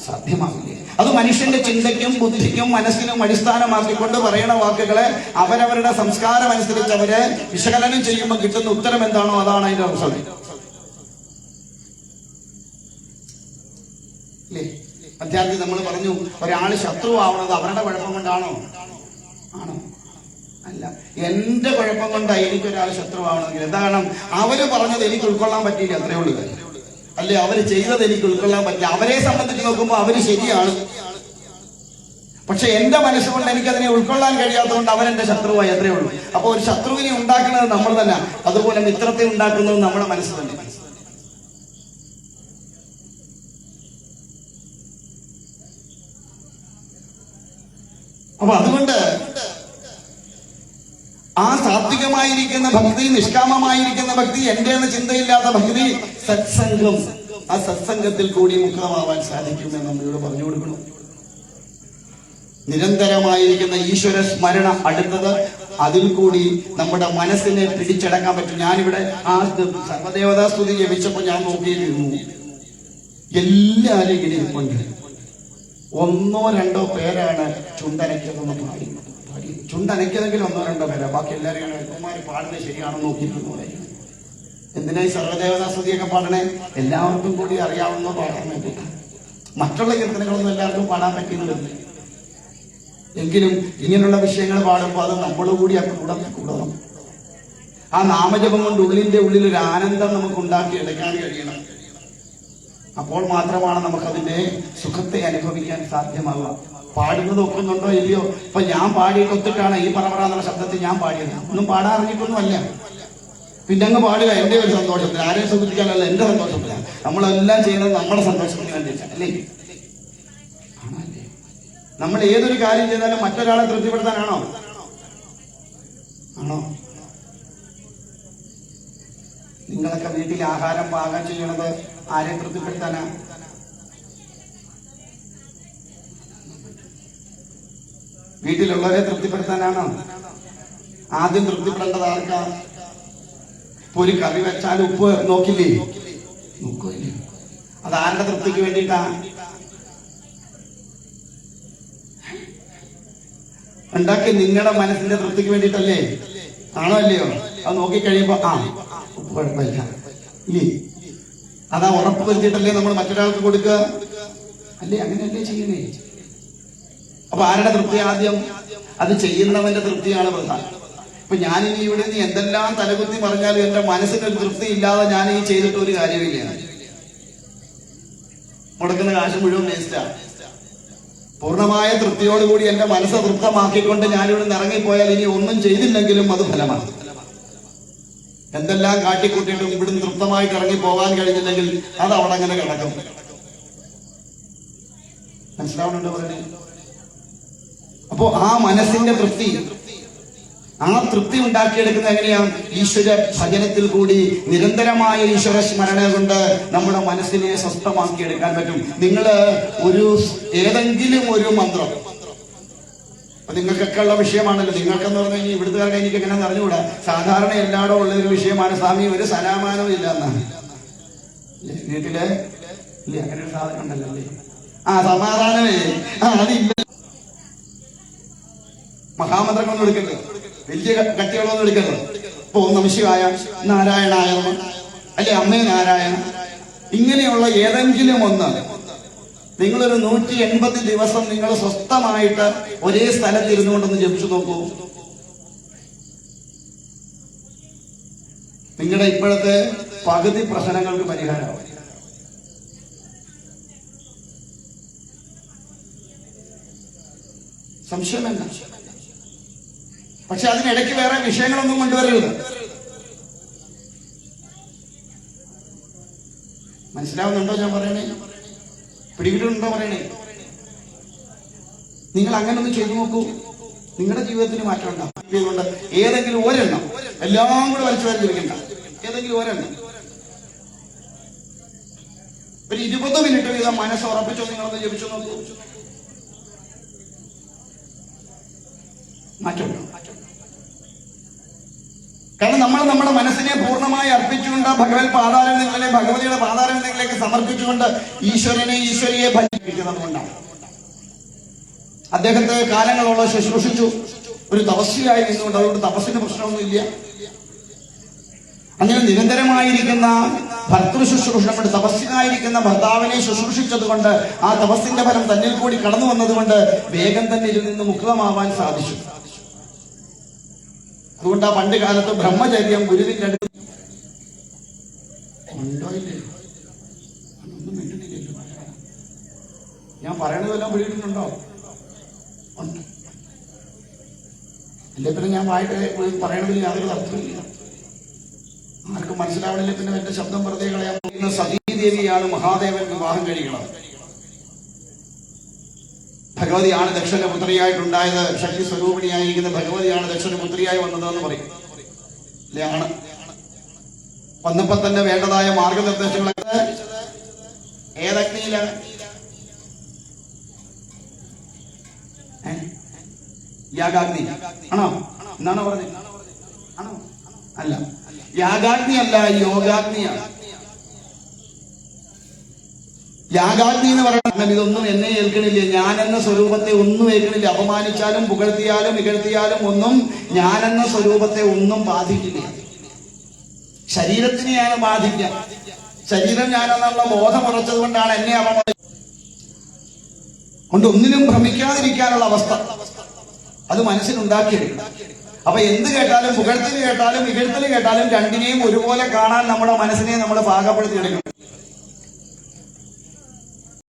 സാധ്യമാവില്ല. അത് മനുഷ്യന്റെ ചിന്തയ്ക്കും ബുദ്ധിക്കും മനസ്സിനും അടിസ്ഥാനമാക്കിക്കൊണ്ട് പറയുന്ന വാക്കുകളെ അവരവരുടെ സംസ്കാരം അനുസരിച്ച് അവരെ വിശകലനം ചെയ്യുമ്പോൾ കിട്ടുന്ന ഉത്തരം എന്താണോ അതാണ് അതിന്റെ അവസരം. അല്ലേ? അധ്യാത്മി നമ്മൾ പറഞ്ഞു, ഒരാൾ ശത്രുവാവുന്നത് അവരുടെ കുഴപ്പം കൊണ്ടാണോ? ആണോ? അല്ല, എന്റെ കുഴപ്പം കൊണ്ടാണ് എനിക്കൊരാൾ ശത്രുവാവണമെങ്കിൽ. എന്താ കാരണം? അവര് പറഞ്ഞത് എനിക്ക് ഉൾക്കൊള്ളാൻ പറ്റിയില്ല, അത്രേ ഉള്ളൂ. അല്ലെ, അവര് ചെയ്തത് എനിക്ക് ഉൾക്കൊള്ളാൻ പറ്റില്ല. അവരെ സംബന്ധിച്ച് നോക്കുമ്പോൾ അവര് ശരിയാണ്, പക്ഷെ എന്റെ മനസ്സുകൊണ്ട് എനിക്കതിനെ ഉൾക്കൊള്ളാൻ കഴിയാത്തതുകൊണ്ട് അവരെന്റെ ശത്രുവായി, അത്രേ ഉള്ളൂ. അപ്പൊ ഒരു ശത്രുവിനെ ഉണ്ടാക്കുന്നത് നമ്മൾ തന്നെ, അതുപോലെ മിത്രത്തെ ഉണ്ടാക്കുന്നത് നമ്മുടെ മനസ്സ് തന്നെ. അപ്പൊ അതുകൊണ്ട് ആ സാത്വികമായിരിക്കുന്ന ഭക്തി, നിഷ്കാമമായിരിക്കുന്ന ഭക്തി, എന്റെ എന്ന ചിന്തയില്ലാത്ത ഭക്തി, സത്സംഗം, ആ സത്സംഗത്തിൽ കൂടി മുക്തമാവാൻ സാധിക്കുമെന്ന് നമ്മളിവിടെ പറഞ്ഞു കൊടുക്കണം. നിരന്തരമായിരിക്കുന്ന ഈശ്വര സ്മരണ. അടുത്തത്, അതിൽ കൂടി നമ്മുടെ മനസ്സിനെ പിടിച്ചടക്കാൻ പറ്റും. ഞാനിവിടെ ആ സർവദേവതാ സ്തുതി ജപിച്ചപ്പോ ഞാൻ നോക്കിയിരുന്നു, എല്ലാവരും ഇങ്ങനെ ഇരിപ്പുണ്ട്. 1-2 പേരാണ് ചുണ്ടനയ്ക്കുന്നതെന്ന് പാടി. ചുണ്ടനയ്ക്കതെങ്കിലും 1-2 പേരാ, ബാക്കി എല്ലാവരും കുമാരി പാടുന്നത് ശരിയാണെന്ന് നോക്കിയിരുന്നു. എന്തിനാ ഈ സർവദേവതാ സ്തുതിയൊക്കെ പാടണേ? എല്ലാവർക്കും കൂടി അറിയാവുന്ന പാടാൻ വേണ്ടിയിട്ട്. മറ്റുള്ള കീർത്തനങ്ങളൊന്നും എല്ലാവർക്കും പാടാൻ പറ്റുന്നില്ല. എങ്കിലും ഇങ്ങനെയുള്ള വിഷയങ്ങൾ പാടുമ്പോൾ അത് നമ്മളുകൂടി കൂടണം. ആ നാമജപം കൊണ്ട് ഉള്ളിന്റെ ഉള്ളിൽ ഒരു ആനന്ദം നമുക്ക് ഉണ്ടാക്കിയെടുക്കാൻ കഴിയണം. അപ്പോൾ മാത്രമാണ് നമുക്കതിന്റെ സുഖത്തെ അനുഭവിക്കാൻ സാധ്യമാവുക. പാടുന്നത് ഒക്കുന്നുണ്ടോ ഇല്ലയോ? ഇപ്പൊ ഞാൻ പാടിയിട്ട് ഒത്തിട്ടാണ് ഈ പറവറാന്നുള്ള ശബ്ദത്തിൽ ഞാൻ പാടിയത്. ഒന്നും പാടാൻ അറിഞ്ഞിട്ടൊന്നുമല്ല. പിന്നെ അങ്ങ് പാടുക എന്റെ ഒരു സന്തോഷത്തിന്, ആരെയും സുഖിപ്പിക്കാനല്ല, എന്റെ സന്തോഷത്തിലാണ്. നമ്മളെല്ലാം ചെയ്യുന്നത് നമ്മുടെ സന്തോഷത്തിന് വേണ്ടിയിട്ടാണ്, അല്ലേ? ആണല്ലേ? നമ്മൾ ഏതൊരു കാര്യം ചെയ്താലും മറ്റൊരാളെ തൃപ്തിപ്പെടുത്താനാണോ? ആണോ? നിങ്ങളൊക്കെ വീട്ടിൽ ആഹാരം പാകം ചെയ്യണത് ആരെ തൃപ്തിപ്പെടുത്താനാ? വീട്ടിലുള്ളവരെ തൃപ്തിപ്പെടുത്താനാണോ? ആദ്യം തൃപ്തിപ്പെടേണ്ടത് ആർക്കാ? ഇപ്പൊ ഒരു കറി വെച്ചാൽ ഉപ്പ് നോക്കില്ലേ? നോക്കില്ലേ? അത് ആരുടെ തൃപ്തിക്ക് വേണ്ടിയിട്ടാ? ഉണ്ടാക്കി നിങ്ങളുടെ മനസ്സിന്റെ തൃപ്തിക്ക് വേണ്ടിയിട്ടല്ലേ? ആണോ അല്ലയോ? അത് നോക്കിക്കഴിയുമ്പോ ഉപ്പ് കുഴപ്പമില്ല ഇല്ലേ? അതാ ഉറപ്പ് വരുത്തിയിട്ടല്ലേ നമ്മൾ മറ്റൊരാൾക്ക് കൊടുക്കുക, അല്ലേ? അങ്ങനെയല്ലേ ചെയ്യണേ? അപ്പൊ ആരുടെ തൃപ്തി ആദ്യം? അത് ചെയ്യുന്നവന്റെ തൃപ്തിയാണ് പ്രധാനം. ഇപ്പൊ ഞാനിനി ഇവിടെ നിന്ന് എന്തെല്ലാം തലകുത്തി പറഞ്ഞാലും എന്റെ മനസ്സിനൊരു തൃപ്തി ഇല്ലാതെ ഞാൻ ഈ ചെയ്തിട്ട് ഒരു കാര്യമില്ല. മുടക്കുന്ന കാശ് മുഴുവൻ വേസ്റ്റാണ്. പൂർണ്ണമായ തൃപ്തിയോടുകൂടി എന്റെ മനസ്സ് തൃപ്തമാക്കിക്കൊണ്ട് ഞാനിവിടെ നിന്ന് ഇറങ്ങിപ്പോയാൽ ഇനി ഒന്നും ചെയ്തില്ലെങ്കിലും അത് ഫലമാണ്. എന്തെല്ലാം കാട്ടിക്കൂട്ടിയിട്ടും ഇവിടുന്ന് തൃപ്തമായിട്ട് ഇറങ്ങി പോകാൻ കഴിഞ്ഞില്ലെങ്കിൽ അത് അവിടെ അങ്ങനെ കിടക്കും. മനസ്സിലാവുന്നുണ്ടോ പറഞ്ഞേ? അപ്പോ ആ മനസ്സിന്റെ തൃപ്തി, ആ തൃപ്തി ഉണ്ടാക്കിയെടുക്കുന്ന എങ്ങനെയാണ്? ഈശ്വര ഭജനത്തിൽ കൂടി നിരന്തരമായ ഈശ്വര സ്മരണ കൊണ്ട് നമ്മുടെ മനസ്സിനെ സ്വസ്ഥമാക്കിയെടുക്കാൻ പറ്റും. നിങ്ങള് ഏതെങ്കിലും ഒരു മന്ത്രം, നിങ്ങൾക്കൊക്കെ ഉള്ള വിഷയമാണല്ലോ. നിങ്ങൾക്കെന്ന് പറഞ്ഞു കഴിഞ്ഞാൽ ഇവിടുത്തുകാരുടെ എനിക്ക് എങ്ങനെ അറിഞ്ഞുകൂടാ. സാധാരണ എല്ലായിടും ഉള്ള ഒരു വിഷയമാണ് സ്വാമി, ഒരു സലാമാനവും ഇല്ല എന്നാണ്. വീട്ടില് ഇല്ല അങ്ങനെ ഒരു സാധനം ഉണ്ടല്ലോ അല്ലേ? സമാധാനമേ അതില്ല. മഹാമന്ത്രങ്ങളൊന്നും എടുക്കരുത്, വലിയ കട്ടികളൊന്നും എടുക്കരുത്. ഇപ്പൊ ഓം നമഃ ശിവായ, നാരായണായ അല്ലെ, അമ്മേ നാരായണ, ഇങ്ങനെയുള്ള ഏതെങ്കിലും ഒന്ന് നിങ്ങളൊരു 180 ദിവസം നിങ്ങൾ സ്വസ്ഥമായിട്ട് ഒരേ സ്ഥലത്ത് ഇരുന്നുകൊണ്ടൊന്ന് ജപിച്ചു നോക്കൂ. നിങ്ങളുടെ ഇപ്പോഴത്തെ പകുതി പ്രശ്നങ്ങൾക്ക് പരിഹാരമാവും. സംശയമല്ല. പക്ഷെ അതിനിടയ്ക്ക് വേറെ വിഷയങ്ങളൊന്നും കൊണ്ടുവരരുത്. മനസ്സിലാവുന്നുണ്ടോ ഞാൻ പറയണേ? പിടികിട്ടുണ്ടോ പറയണേ? നിങ്ങൾ അങ്ങനെ ഒന്ന് ചെയ്തു നോക്കൂ, നിങ്ങളുടെ ജീവിതത്തിന് മാറ്റം ഉണ്ടാവും. അതുകൊണ്ട് ഏതെങ്കിലും ഒരെണ്ണം, എല്ലാം കൂടെ വലിച്ചു വാരി ജപിക്കണ്ട, ഏതെങ്കിലും ഒരെണ്ണം ഒരു 20 മിനിറ്റ് വീതം മനസ്സ് ഉറപ്പിച്ചോ നിങ്ങളൊന്ന് ജപിച്ചു നോക്കൂ. മാറ്റമുണ്ടോ? കാരണം നമ്മൾ നമ്മുടെ മനസ്സിനെ പൂർണ്ണമായി അർപ്പിച്ചുകൊണ്ട് ഭഗവതിയുടെ പാതാരങ്ങളിലേക്ക് സമർപ്പിച്ചുകൊണ്ട് ഈശ്വരിയെ ഭജിക്കുന്നത് കൊണ്ടാണ്. അദ്ദേഹത്തെ കാലങ്ങളോളം ശുശ്രൂഷിച്ചു, ഒരു തപസ്വിയായി നിന്നുകൊണ്ട്. അതുകൊണ്ട് തപസ്സിന് പ്രശ്നമൊന്നുമില്ല. അങ്ങനെ നിരന്തരമായിരിക്കുന്ന ഭർത്തൃ ശുശ്രൂഷ കൊണ്ട്, തപസ്സിനായിരിക്കുന്ന ഭർത്താവിനെ ശുശ്രൂഷിച്ചത് കൊണ്ട്, ആ തപസ്സിന്റെ ഫലം തന്നിൽ കൂടി കടന്നു വന്നതുകൊണ്ട് വേഗം തന്നെ ഇതിൽ നിന്ന് മുക്തമാവാൻ സാധിച്ചു. അതുകൊണ്ട് ആ പണ്ട് കാലത്ത് ബ്രഹ്മചര്യം ഗുരുവിന്റെ അടുത്ത് ഉണ്ടോ ഇല്ലേ? ഒന്നും മിണ്ടുന്നില്ലല്ലോ. ഞാൻ പറയണതെല്ലാം പിടിയിട്ടുണ്ടോ? ഉണ്ട്. അല്ലെ പിന്നെ ഞാൻ വായിട്ട് പറയണതിൽ യാതൊരു അർത്ഥമില്ല. ആർക്കും മനസ്സിലാവണില്ല. പിന്നെ എന്റെ ശബ്ദം വെറുതെ കളയാൻ പോകുന്ന സതീദേവിയാണ് മഹാദേവൻ വിവാഹം കഴിക്കണം. ഭഗവതിയാണ് ദക്ഷനപുത്രിയായിട്ടുണ്ടായത്. ശക്തി സ്വരൂപിണിയായിരിക്കുന്ന ഭഗവതിയാണ് ദക്ഷനപുത്രിയായി വന്നതെന്ന് പറയും. അല്ലേ? ആണ്. വന്നപ്പോ തന്നെ വേണ്ടതായ മാർഗനിർദ്ദേശങ്ങളൊക്കെ ഏതഗ്നിയിലാണ്? യാഗാഗ്നി ആണോ? എന്നാണോ പറഞ്ഞത്? ആണോ? അല്ല, യാഗാഗ്നി അല്ല, യോഗാഗ്നിയാണ്. യാഗാഗ്നി എന്ന് പറയുന്നത് ഇതൊന്നും എന്നെ ഏൽക്കണില്ല, ഞാനെന്ന സ്വരൂപത്തെ ഒന്നും ഏൽക്കണില്ല. അപമാനിച്ചാലും പുകഴ്ത്തിയാലും ഇകഴ്ത്തിയാലും ഒന്നും ഞാനെന്ന സ്വരൂപത്തെ ഒന്നും ബാധിക്കില്ല. ശരീരത്തിനെയാണ് ബാധിക്കുക. ശരീരം ഞാനെന്നുള്ള ബോധം ഉറച്ചത് കൊണ്ടാണ് എന്നെ കൊണ്ട് ഒന്നിനും ഭ്രമിക്കാതിരിക്കാനുള്ള അവസ്ഥ അത് മനസ്സിലുണ്ടാക്കിയെടുക്കണം. അപ്പൊ എന്ത് കേട്ടാലും, പുകഴ്ത്തല് കേട്ടാലും ഇകഴ്ത്തല് കേട്ടാലും രണ്ടിനെയും ഒരുപോലെ കാണാൻ നമ്മുടെ മനസ്സിനെ നമ്മൾ പാകപ്പെടുത്തിയെടുക്കണം.